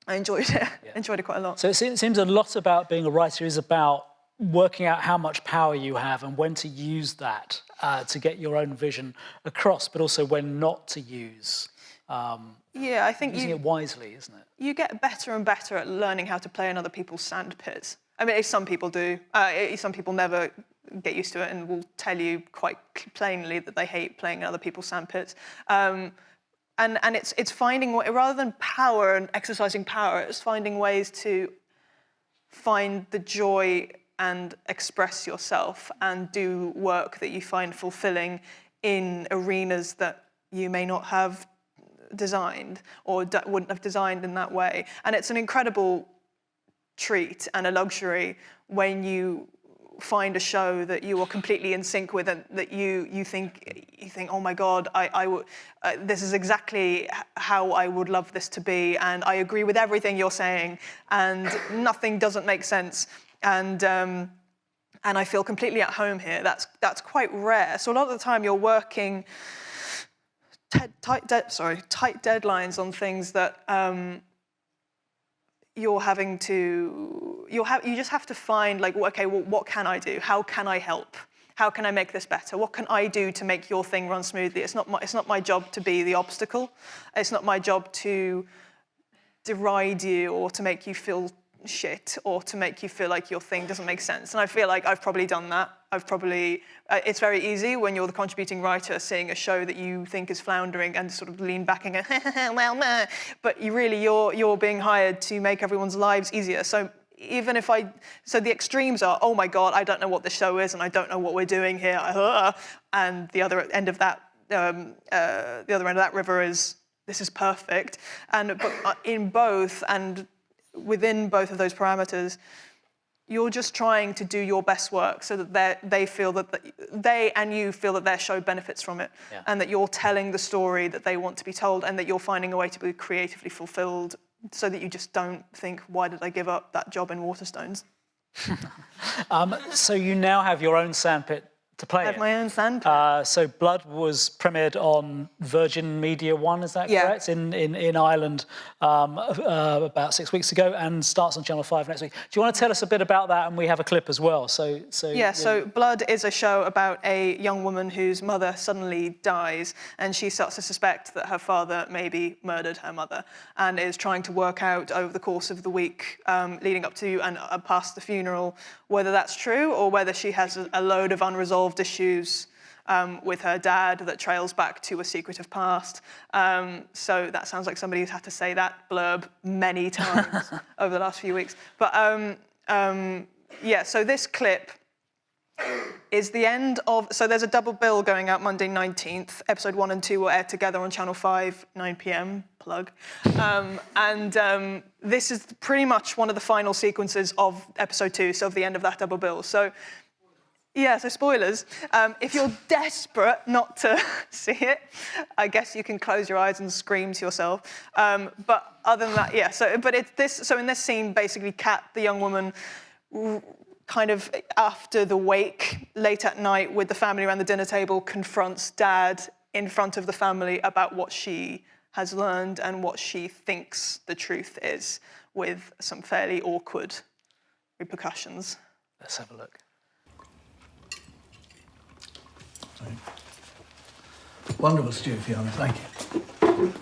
I enjoyed it. Enjoyed it quite a lot. So it seems a lot about being a writer is about working out how much power you have and when to use that to get your own vision across, but also when not to use. Yeah, I think using it wisely, isn't it? You get better and better at learning how to play in other people's sandpits. I mean, some people do. Some people never get used to it and will tell you quite plainly that they hate playing in other people's sandpits. And it's finding, rather than power and exercising power, it's finding ways to find the joy and express yourself and do work that you find fulfilling in arenas that you may not have designed or wouldn't have designed in that way. And it's an incredible treat and a luxury when you find a show that you are completely in sync with and that you think, oh my God, this is exactly how I would love this to be, and I agree with everything you're saying, and nothing doesn't make sense. And I feel completely at home here. That's quite rare. So a lot of the time you're working tight deadlines on things that you just have to find, like, okay, well, what can I do? How can I help? How can I make this better? What can I do to make your thing run smoothly? It's not my job to be the obstacle. It's not my job to deride you or to make you feel shit or to make you feel like your thing doesn't make sense. And I feel like I've probably done that. It's very easy when you're the contributing writer seeing a show that you think is floundering and sort of lean back and go, well, meh. But you're being hired to make everyone's lives easier. So even if so the extremes are, oh my God, I don't know what this show is and I don't know what we're doing here. And the other end of that, river is, this is perfect. But in both and within both of those parameters, you're just trying to do your best work so that they feel that they and you feel that their show benefits from it, and that you're telling the story that they want to be told, and that you're finding a way to be creatively fulfilled, so that you just don't think, why did I give up that job in Waterstones? So you now have your own sandpit to play in. I have my own sandpit. So Blood was premiered on Virgin Media 1, is that correct? In Ireland about 6 weeks ago, and starts on Channel 5 next week. Do you want to tell us a bit about that? And we have a clip as well. So Blood is a show about a young woman whose mother suddenly dies, and she starts to suspect that her father maybe murdered her mother, and is trying to work out over the course of the week leading up to and past the funeral whether that's true or whether she has a load of unresolved issues with her dad that trails back to a secretive past. So that sounds like somebody who's had to say that blurb many times over the last few weeks. But yeah, so this clip is the end of... So there's a double bill going out Monday 19th. Episode 1 and 2 will air together on Channel 5, 9 p.m, plug. This is pretty much one of the final sequences of episode 2, so of the end of that double bill. So, yeah, so spoilers. If you're desperate not to see it, I guess you can close your eyes and scream to yourself. But other than that, yeah. So in this scene, basically, Kat, the young woman, kind of after the wake, late at night with the family around the dinner table, confronts Dad in front of the family about what she has learned and what she thinks the truth is, with some fairly awkward repercussions. Let's have a look. Wonderful stew, Fiona, thank you.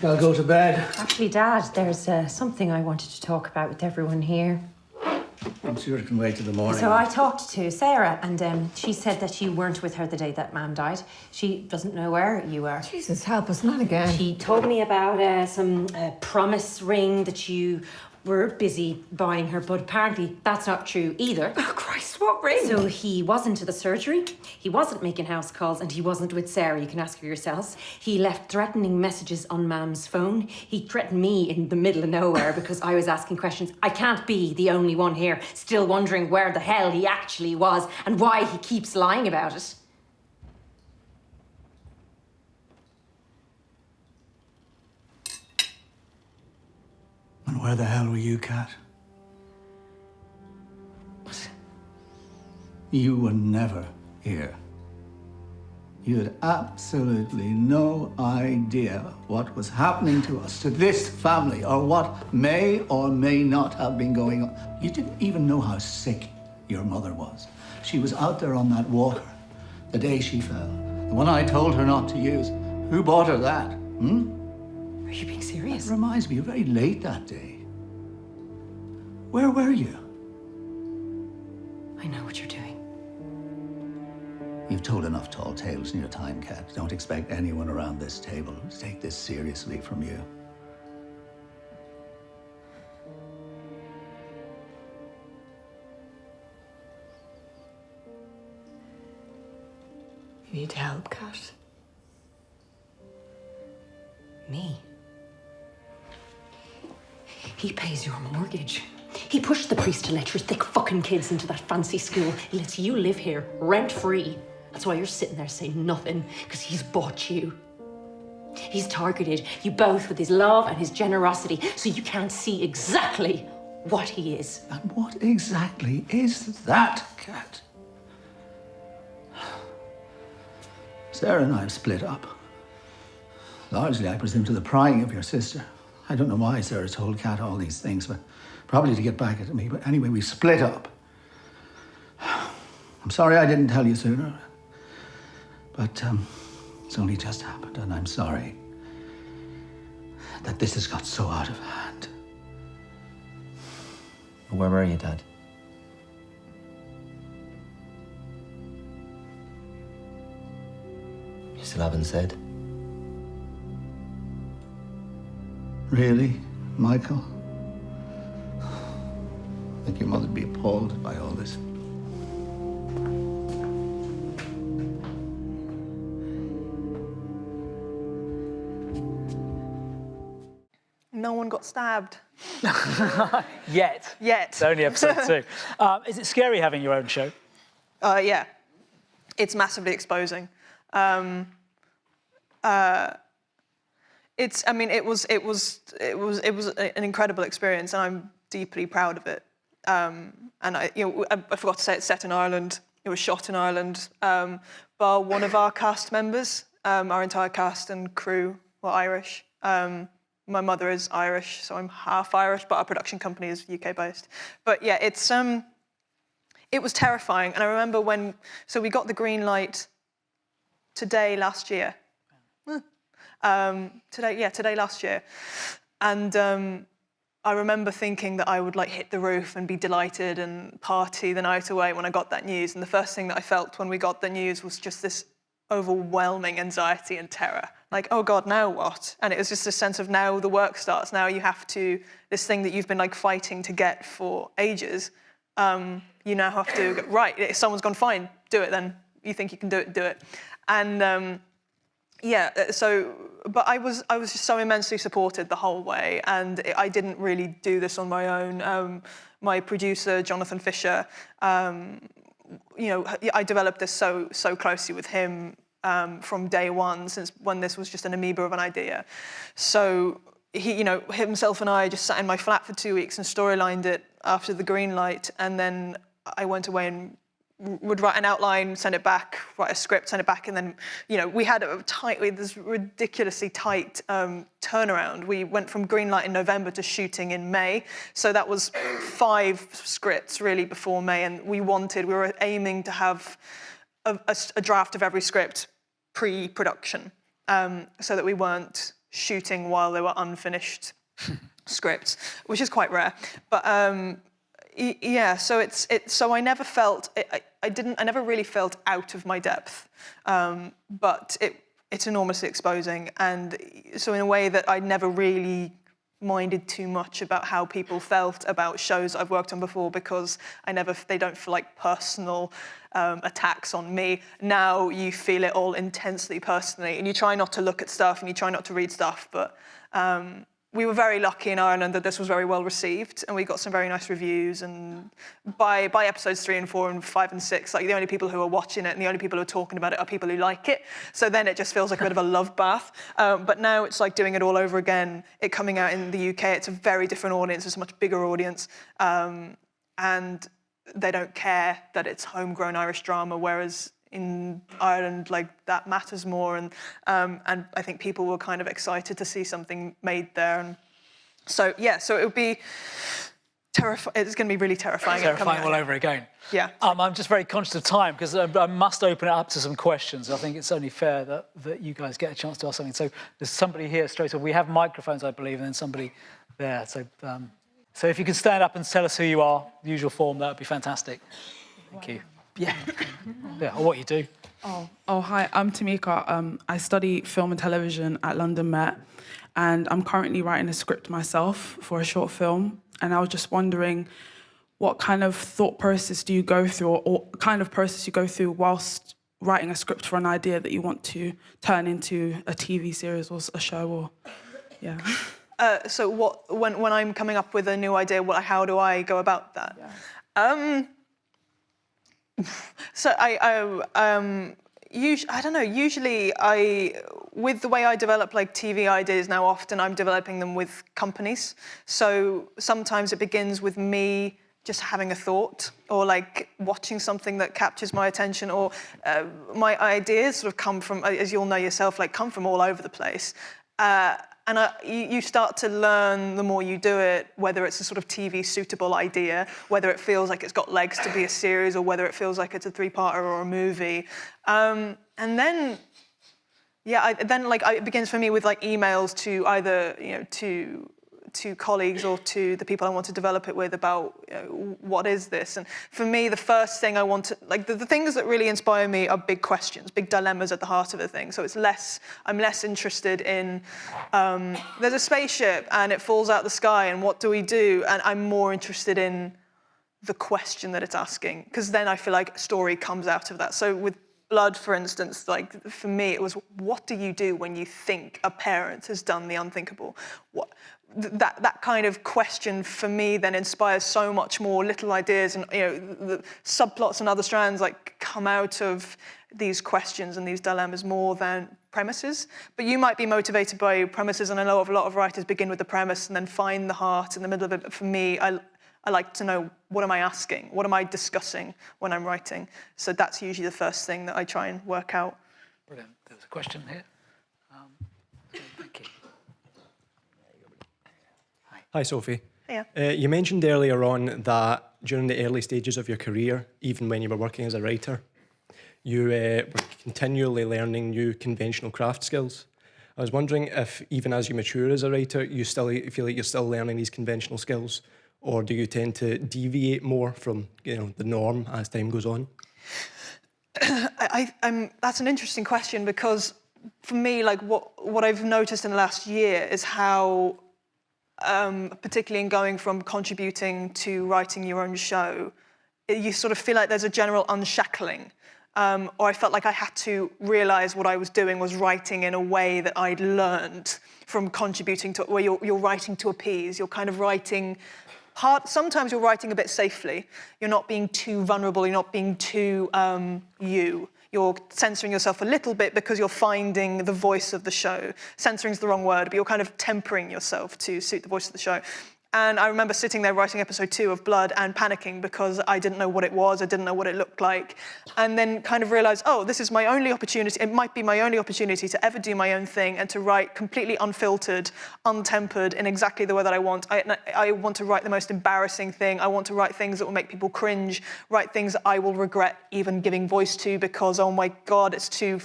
I'll go to bed. Actually, Dad, there's something I wanted to talk about with everyone here. I'm sure it can wait till the morning. So I talked to Sarah, and she said that you weren't with her the day that Mam died. She doesn't know where you are. Jesus, help us, not again. She told me about some promise ring that you were busy buying her, but apparently that's not true either. Oh, Christ, what ring? So he wasn't at the surgery, he wasn't making house calls, and he wasn't with Sarah. You can ask her yourselves. He left threatening messages on Mam's phone. He threatened me in the middle of nowhere because I was asking questions. I can't be the only one here still wondering where the hell he actually was and why he keeps lying about it. And where the hell were you, Kat? You were never here. You had absolutely no idea what was happening to us, to this family, or what may or may not have been going on. You didn't even know how sick your mother was. She was out there on that walker the day she fell. The one I told her not to use. Who bought her that? Are you being serious? It reminds me, very late that day. Where were you? I know what you're doing. You've told enough tall tales in your time, Kat. Don't expect anyone around this table to take this seriously from you. You need help, Kat. Me? He pays your mortgage. He pushed the priest to let your thick fucking kids into that fancy school. He lets you live here, rent-free. That's why you're sitting there saying nothing, because he's bought you. He's targeted you both with his love and his generosity, so you can't see exactly what he is. And what exactly is that, Kat? Sarah and I have split up. Largely, I presume, to the prying of your sister. I don't know why Sarah told Kat all these things, but probably to get back at me. But anyway, we split up. I'm sorry I didn't tell you sooner. But it's only just happened, and I'm sorry that this has got so out of hand. Where were you, Dad? You still haven't said? Really, Michael? I think your mother'd be appalled by all this. No one got stabbed. Yet. It's only episode 2. Is it scary having your own show? Yeah. It's massively exposing. It was an incredible experience, and I'm deeply proud of it. And I forgot to say it's set in Ireland. It was shot in Ireland. Bar one of our cast members, our entire cast and crew were Irish. My mother is Irish, so I'm half Irish, but our production company is UK based. But yeah, it was terrifying. And I remember we got the green light today last year. Today last year. And I remember thinking that I would like hit the roof and be delighted and party the night away when I got that news. And the first thing that I felt when we got the news was just this overwhelming anxiety and terror. Like, oh God, now what? And it was just a sense of now the work starts. Now you have to, this thing that you've been like fighting to get for ages, you now have to go, right, if someone's gone, fine, do it then. You think you can do it. And yeah, so, but I was just so immensely supported the whole way, and I didn't really do this on my own. My producer, Jonathan Fisher, you know, I developed this so closely with him from day one, since when this was just an amoeba of an idea. So he, you know, himself and I just sat in my flat for 2 weeks and storylined it after the green light, and then I went away and would write an outline, send it back, write a script, send it back, and then, you know, we had this ridiculously tight turnaround. We went from green light in November to shooting in May, so that was 5 scripts really before May, and we were aiming to have a draft of every script pre-production, so that we weren't shooting while they were unfinished scripts, which is quite rare, but. Yeah, so so I never felt I never really felt out of my depth, but it's enormously exposing, and so in a way that I never really minded too much about how people felt about shows I've worked on before, because they don't feel like personal attacks on me. Now you feel it all intensely personally, and you try not to look at stuff and you try not to read stuff, but. We were very lucky in Ireland that this was very well received, and we got some very nice reviews. And by episodes 3 and 4 and 5 and 6, like the only people who are watching it and the only people who are talking about it are people who like it. So then it just feels like a bit of a love bath. But now it's like doing it all over again. It coming out in the UK, it's a very different audience. It's a much bigger audience, and they don't care that it's homegrown Irish drama, whereas in Ireland, like, that matters more, and I think people were kind of excited to see something made there, and so yeah, so it would be terrifying. It's going to be really terrifying. Terrifying all over again. Yeah. I'm just very conscious of time, because I must open it up to some questions. I think it's only fair that you guys get a chance to ask something. So there's somebody here straight away. We have microphones, I believe, and then somebody there. So if you could stand up and tell us who you are, the usual form, that would be fantastic. Thank you. Yeah. Yeah, or what you do. Oh, hi, I'm Tamika. I study film and television at London Met, and I'm currently writing a script myself for a short film. And I was just wondering, what kind of thought process do you go through, or kind of process you go through whilst writing a script for an idea that you want to turn into a TV series or a show, or, yeah. So when I'm coming up with a new idea, how do I go about that? Yeah. So I don't know, usually with the way I develop like TV ideas now, often I'm developing them with companies. So sometimes it begins with me just having a thought, or like watching something that captures my attention, or my ideas sort of come from, as you'll know yourself, like come from all over the place. And you start to learn the more you do it, whether it's a sort of TV suitable idea, whether it feels like it's got legs to be a series, or whether it feels like it's a 3-parter or a movie. And then, yeah, it begins for me with like emails to either, you know, to colleagues or to the people I want to develop it with about, you know, what is this? And for me, the first thing I want to, like the things that really inspire me are big questions, big dilemmas at the heart of a thing. So I'm less interested in, there's a spaceship and it falls out the sky and what do we do? And I'm more interested in the question that it's asking, because then I feel like a story comes out of that. So with Blood, for instance, like for me, it was, what do you do when you think a parent has done the unthinkable? That kind of question for me then inspires so much more little ideas, and, you know, the subplots and other strands like come out of these questions and these dilemmas more than premises. But you might be motivated by premises, and I know a lot of writers begin with the premise and then find the heart in the middle of it. But for me, I like to know, what am I asking? What am I discussing when I'm writing? So that's usually the first thing that I try and work out. Brilliant. There's a question here. Thank you. Hi, Sophie. Hiya. You mentioned earlier on that during the early stages of your career, even when you were working as a writer, you were continually learning new conventional craft skills. I was wondering if, even as you mature as a writer, you still feel like you're still learning these conventional skills, or do you tend to deviate more from, the norm as time goes on? That's an interesting question, because for me, like what I've noticed in the last year is how, particularly in going from contributing to writing your own show, you sort of feel like there's a general unshackling. Or I felt like I had to realise what I was doing was writing in a way that I'd learned from contributing to, where you're writing to appease. You're kind of writing sometimes you're writing a bit safely. You're not being too vulnerable. You're not being too you. You're censoring yourself a little bit because you're finding the voice of the show. Censoring is the wrong word, but you're kind of tempering yourself to suit the voice of the show. And I remember sitting there writing episode 2 of Blood and panicking because I didn't know what it was, I didn't know what it looked like. And then kind of realised, oh, this is my only opportunity, it might be my only opportunity to ever do my own thing and to write completely unfiltered, untempered, in exactly the way that I want. I want to write the most embarrassing thing. I want to write things that will make people cringe, write things that I will regret even giving voice to because, oh my God, it's too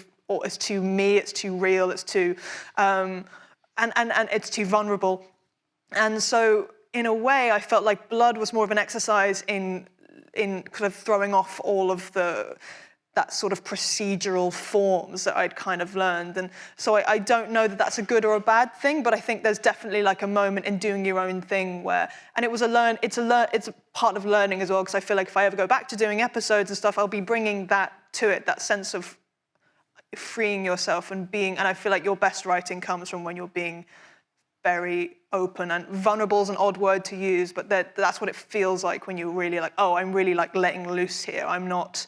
me, it's too real, it's too, and it's too vulnerable. And so, in a way, I felt like Blood was more of an exercise in kind of throwing off all of that sort of procedural forms that I'd kind of learned. And so I don't know that that's a good or a bad thing, but I think there's definitely like a moment in doing your own thing where, and it's a part of learning as well, because I feel like if I ever go back to doing episodes and stuff, I'll be bringing that to it, that sense of freeing yourself and and I feel like your best writing comes from when you're being very open, and vulnerable is an odd word to use, but that's what it feels like when you're really like, oh, I'm really like letting loose here. I'm not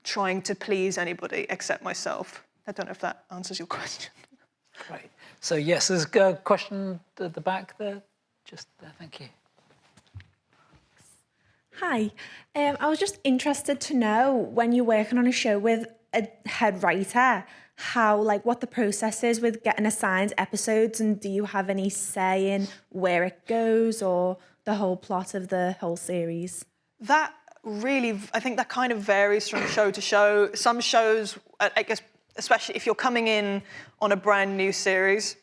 trying to please anybody except myself. I don't know if that answers your question. Great. So yes, there's a question at the back there. Just there, thank you. Hi. I was just interested to know, when you're working on a show with a head writer, what the process is with getting assigned episodes, and do you have any say in where it goes or the whole plot of the whole series? That really, I think that kind of varies from show to show. Some shows, I guess, especially if you're coming in on a brand new series,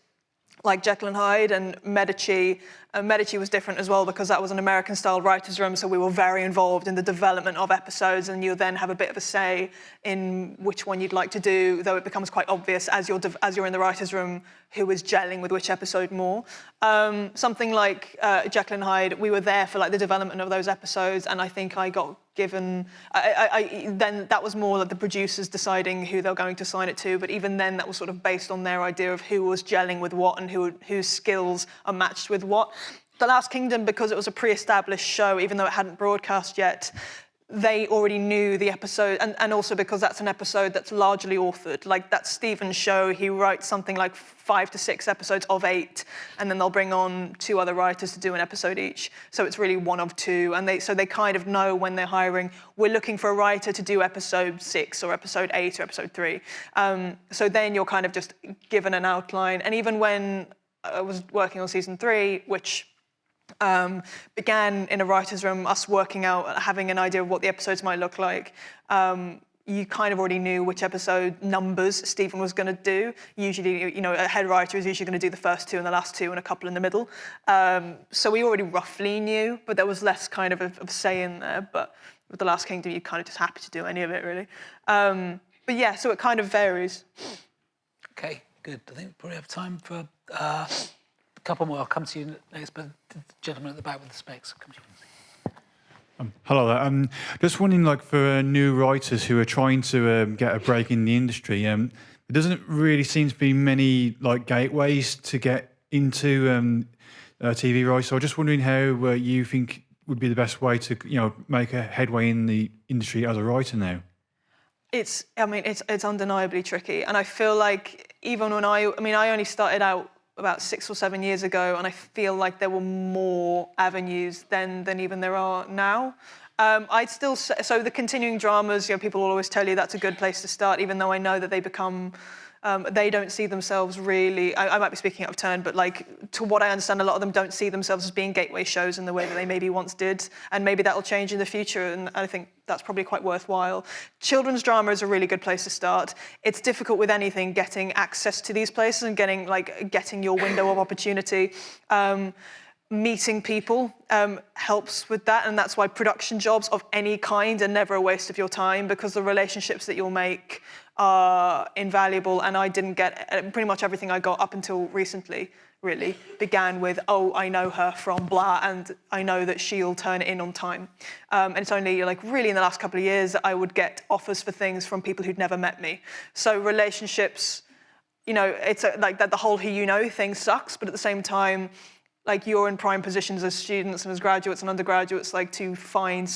like Jekyll and Hyde and Medici. Medici was different as well because that was an American-style writer's room, so we were very involved in the development of episodes, and you'll then have a bit of a say in which one you'd like to do, though it becomes quite obvious as you're in the writer's room who is gelling with which episode more. Something like Jekyll and Hyde, we were there for like the development of those episodes, and I think I got given, then that was more like the producers deciding who they're going to sign it to, but even then that was sort of based on their idea of who was gelling with what and whose skills are matched with what. The Last Kingdom, because it was a pre-established show, even though it hadn't broadcast yet, they already knew the episode, and also because that's an episode that's largely authored. Like, that's Stephen's show, he writes something like 5 to 6 episodes of 8, and then they'll bring on 2 other writers to do an episode each. So it's really one of 2, and they kind of know when they're hiring, we're looking for a writer to do episode 6 or episode 8 or episode 3. So then you're kind of just given an outline. And even when I was working on season 3, which began in a writer's room, us working out, having an idea of what the episodes might look like. You kind of already knew which episode numbers Stephen was going to do. Usually, a head writer is usually going to do the first 2 and the last 2 and a couple in the middle. So we already roughly knew, but there was less kind of say in there. But with The Last Kingdom, you're kind of just happy to do any of it, really. But yeah, so it kind of varies. Okay, good. I think we probably have time for a couple more. I'll come to you next, but the gentleman at the back with the specs, come to you. Hello there. Just wondering, for new writers who are trying to get a break in the industry, there doesn't really seem to be many gateways to get into TV writing. So I'm just wondering how you think would be the best way to make a headway in the industry as a writer now. It's undeniably tricky, and I feel like even when I only started out about 6 or 7 years ago, and I feel like there were more avenues then than even there are now. I'd still say, so the continuing dramas, people will always tell you that's a good place to start, even though I know that they become They don't see themselves really, I might be speaking out of turn, but like, to what I understand, a lot of them don't see themselves as being gateway shows in the way that they maybe once did, and maybe that will change in the future, and I think that's probably quite worthwhile. Children's drama is a really good place to start. It's difficult with anything, getting access to these places and getting your window of opportunity. Meeting people helps with that, and that's why production jobs of any kind are never a waste of your time, because the relationships that you'll make are invaluable. And I didn't get pretty much everything I got up until recently really began with, oh, I know her from blah, and I know that she'll turn it in on time. And it's only like really in the last couple of years that I would get offers for things from people who'd never met me. So relationships, you know, it's like that, the whole who you know thing sucks, but at the same time, like, you're in prime positions as students and as graduates and undergraduates, like, to find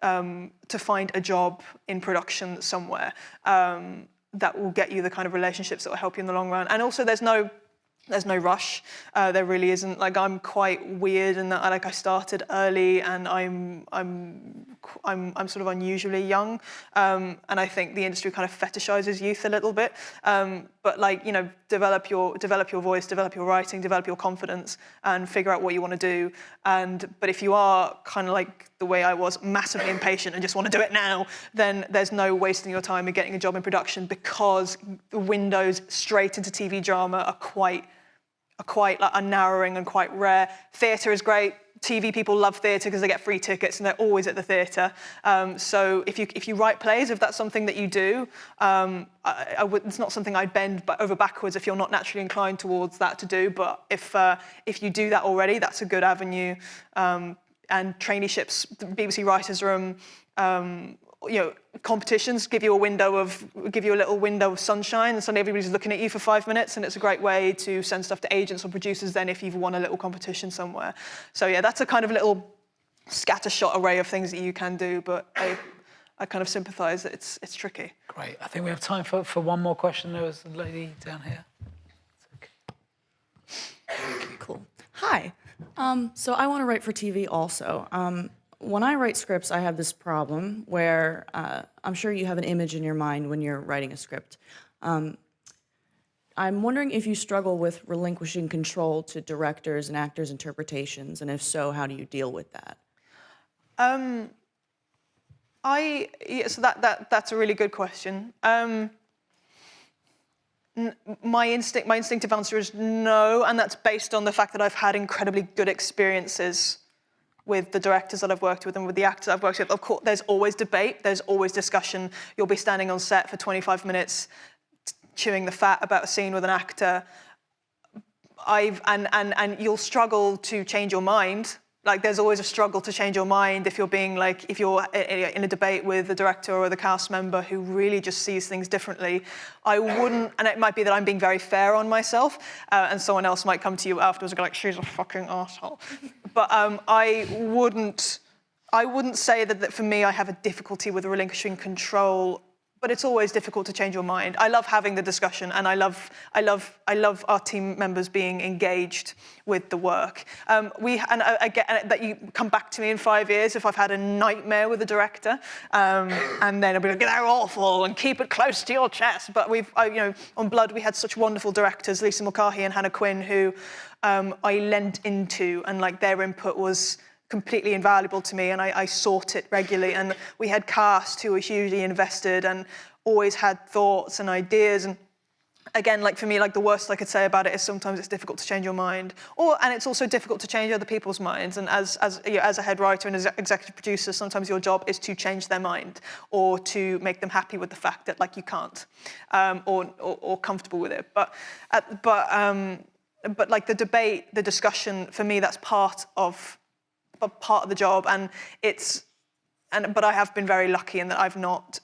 a job in production somewhere that will get you the kind of relationships that will help you in the long run. And also, there's no rush. There really isn't. Like, I'm quite weird in that, like, I started early, and I'm sort of unusually young, and I think the industry kind of fetishizes youth a little bit. But like, you know, develop your voice, develop your writing, develop your confidence, and figure out what you want to do. But if you are kind of like the way I was, massively impatient and just want to do it now, then there's no wasting your time in getting a job in production, because the windows straight into TV drama are quite narrowing and quite rare. Theatre is great. TV people love theatre because they get free tickets and they're always at the theatre. So if you write plays, if that's something that you do, it's not something I'd bend over backwards if you're not naturally inclined towards that to do. But if you do that already, that's a good avenue. And traineeships, the BBC Writers' Room, you know, competitions give you a little window of sunshine, and suddenly everybody's looking at you for 5 minutes, and it's a great way to send stuff to agents or producers then if you've won a little competition somewhere. So yeah, that's a kind of little scattershot array of things that you can do, but I kind of sympathise that it's tricky. Great. I think we have time for one more question. There was a lady down here. Okay, cool. Hi. So I want to write for TV also. When I write scripts, I have this problem where I'm sure you have an image in your mind when you're writing a script. I'm wondering if you struggle with relinquishing control to directors and actors' interpretations, and if so, how do you deal with that? So that's a really good question. My instinctive answer is no, and that's based on the fact that I've had incredibly good experiences with the directors that I've worked with and with the actors I've worked with. Of course, there's always debate, there's always discussion. You'll be standing on set for 25 minutes chewing the fat about a scene with an actor. And you'll struggle to change your mind. Like, there's always a struggle to change your mind if you're in a debate with the director or the cast member who really just sees things differently. I wouldn't, and it might be that I'm being very fair on myself, and someone else might come to you afterwards and go like, she's a fucking asshole. But I wouldn't say that for me I have a difficulty with relinquishing control. But it's always difficult to change your mind. I love having the discussion, and I love our team members being engaged with the work. I get that you come back to me in 5 years if I've had a nightmare with a director, and then I'll be like, they're awful, and keep it close to your chest. But on Blood, we had such wonderful directors, Lisa Mulcahy and Hannah Quinn, who I lent into, and like their input was completely invaluable to me, and I sought it regularly. And we had cast who were hugely invested and always had thoughts and ideas. And again, like for me, like the worst I could say about it is sometimes it's difficult to change your mind, and it's also difficult to change other people's minds. And as a head writer and as executive producer, sometimes your job is to change their mind or to make them happy with the fact that like you can't, or comfortable with it. But like the debate, the discussion, for me, that's part of the job, but I have been very lucky in that I've not,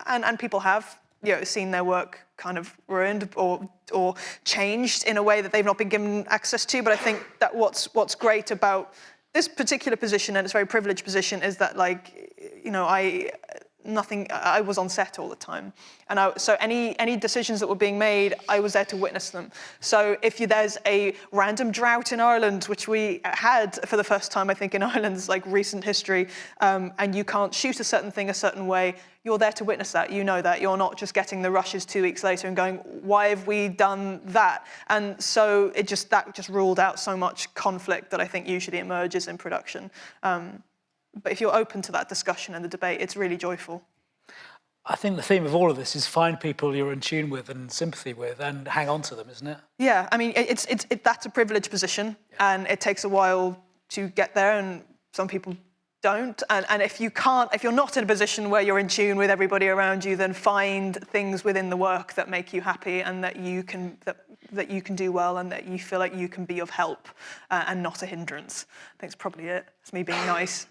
and people have, seen their work kind of ruined or changed in a way that they've not been given access to. But I think that what's great about this particular position, and it's a very privileged position, is that nothing. I was on set all the time, and so any decisions that were being made, I was there to witness them. So if there's a random drought in Ireland, which we had for the first time, I think, in Ireland's like recent history, and you can't shoot a certain thing a certain way, you're there to witness that. You know that. You're not just getting the rushes 2 weeks later and going, why have we done that? And so that just ruled out so much conflict that I think usually emerges in production. But if you're open to that discussion and the debate, it's really joyful. I think the theme of all of this is find people you're in tune with and sympathy with and hang on to them, isn't it? Yeah, I mean, that's a privileged position, and it takes a while to get there, and some people don't. And if you're not in a position where you're in tune with everybody around you, then find things within the work that make you happy and that you can do well and that you feel like you can be of help and not a hindrance. I think it's probably it. It's me being nice.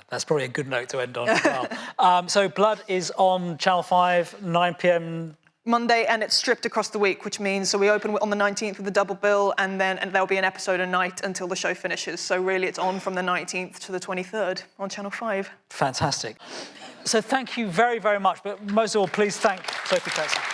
That's probably a good note to end on as well. So Blood is on Channel 5, 9 p.m. Monday, and it's stripped across the week, which means so we open on the 19th with a double bill, and there'll be an episode a night until the show finishes. So really, it's on from the 19th to the 23rd on Channel 5. Fantastic. So thank you very, very much. But most of all, please thank Sophie Petzal.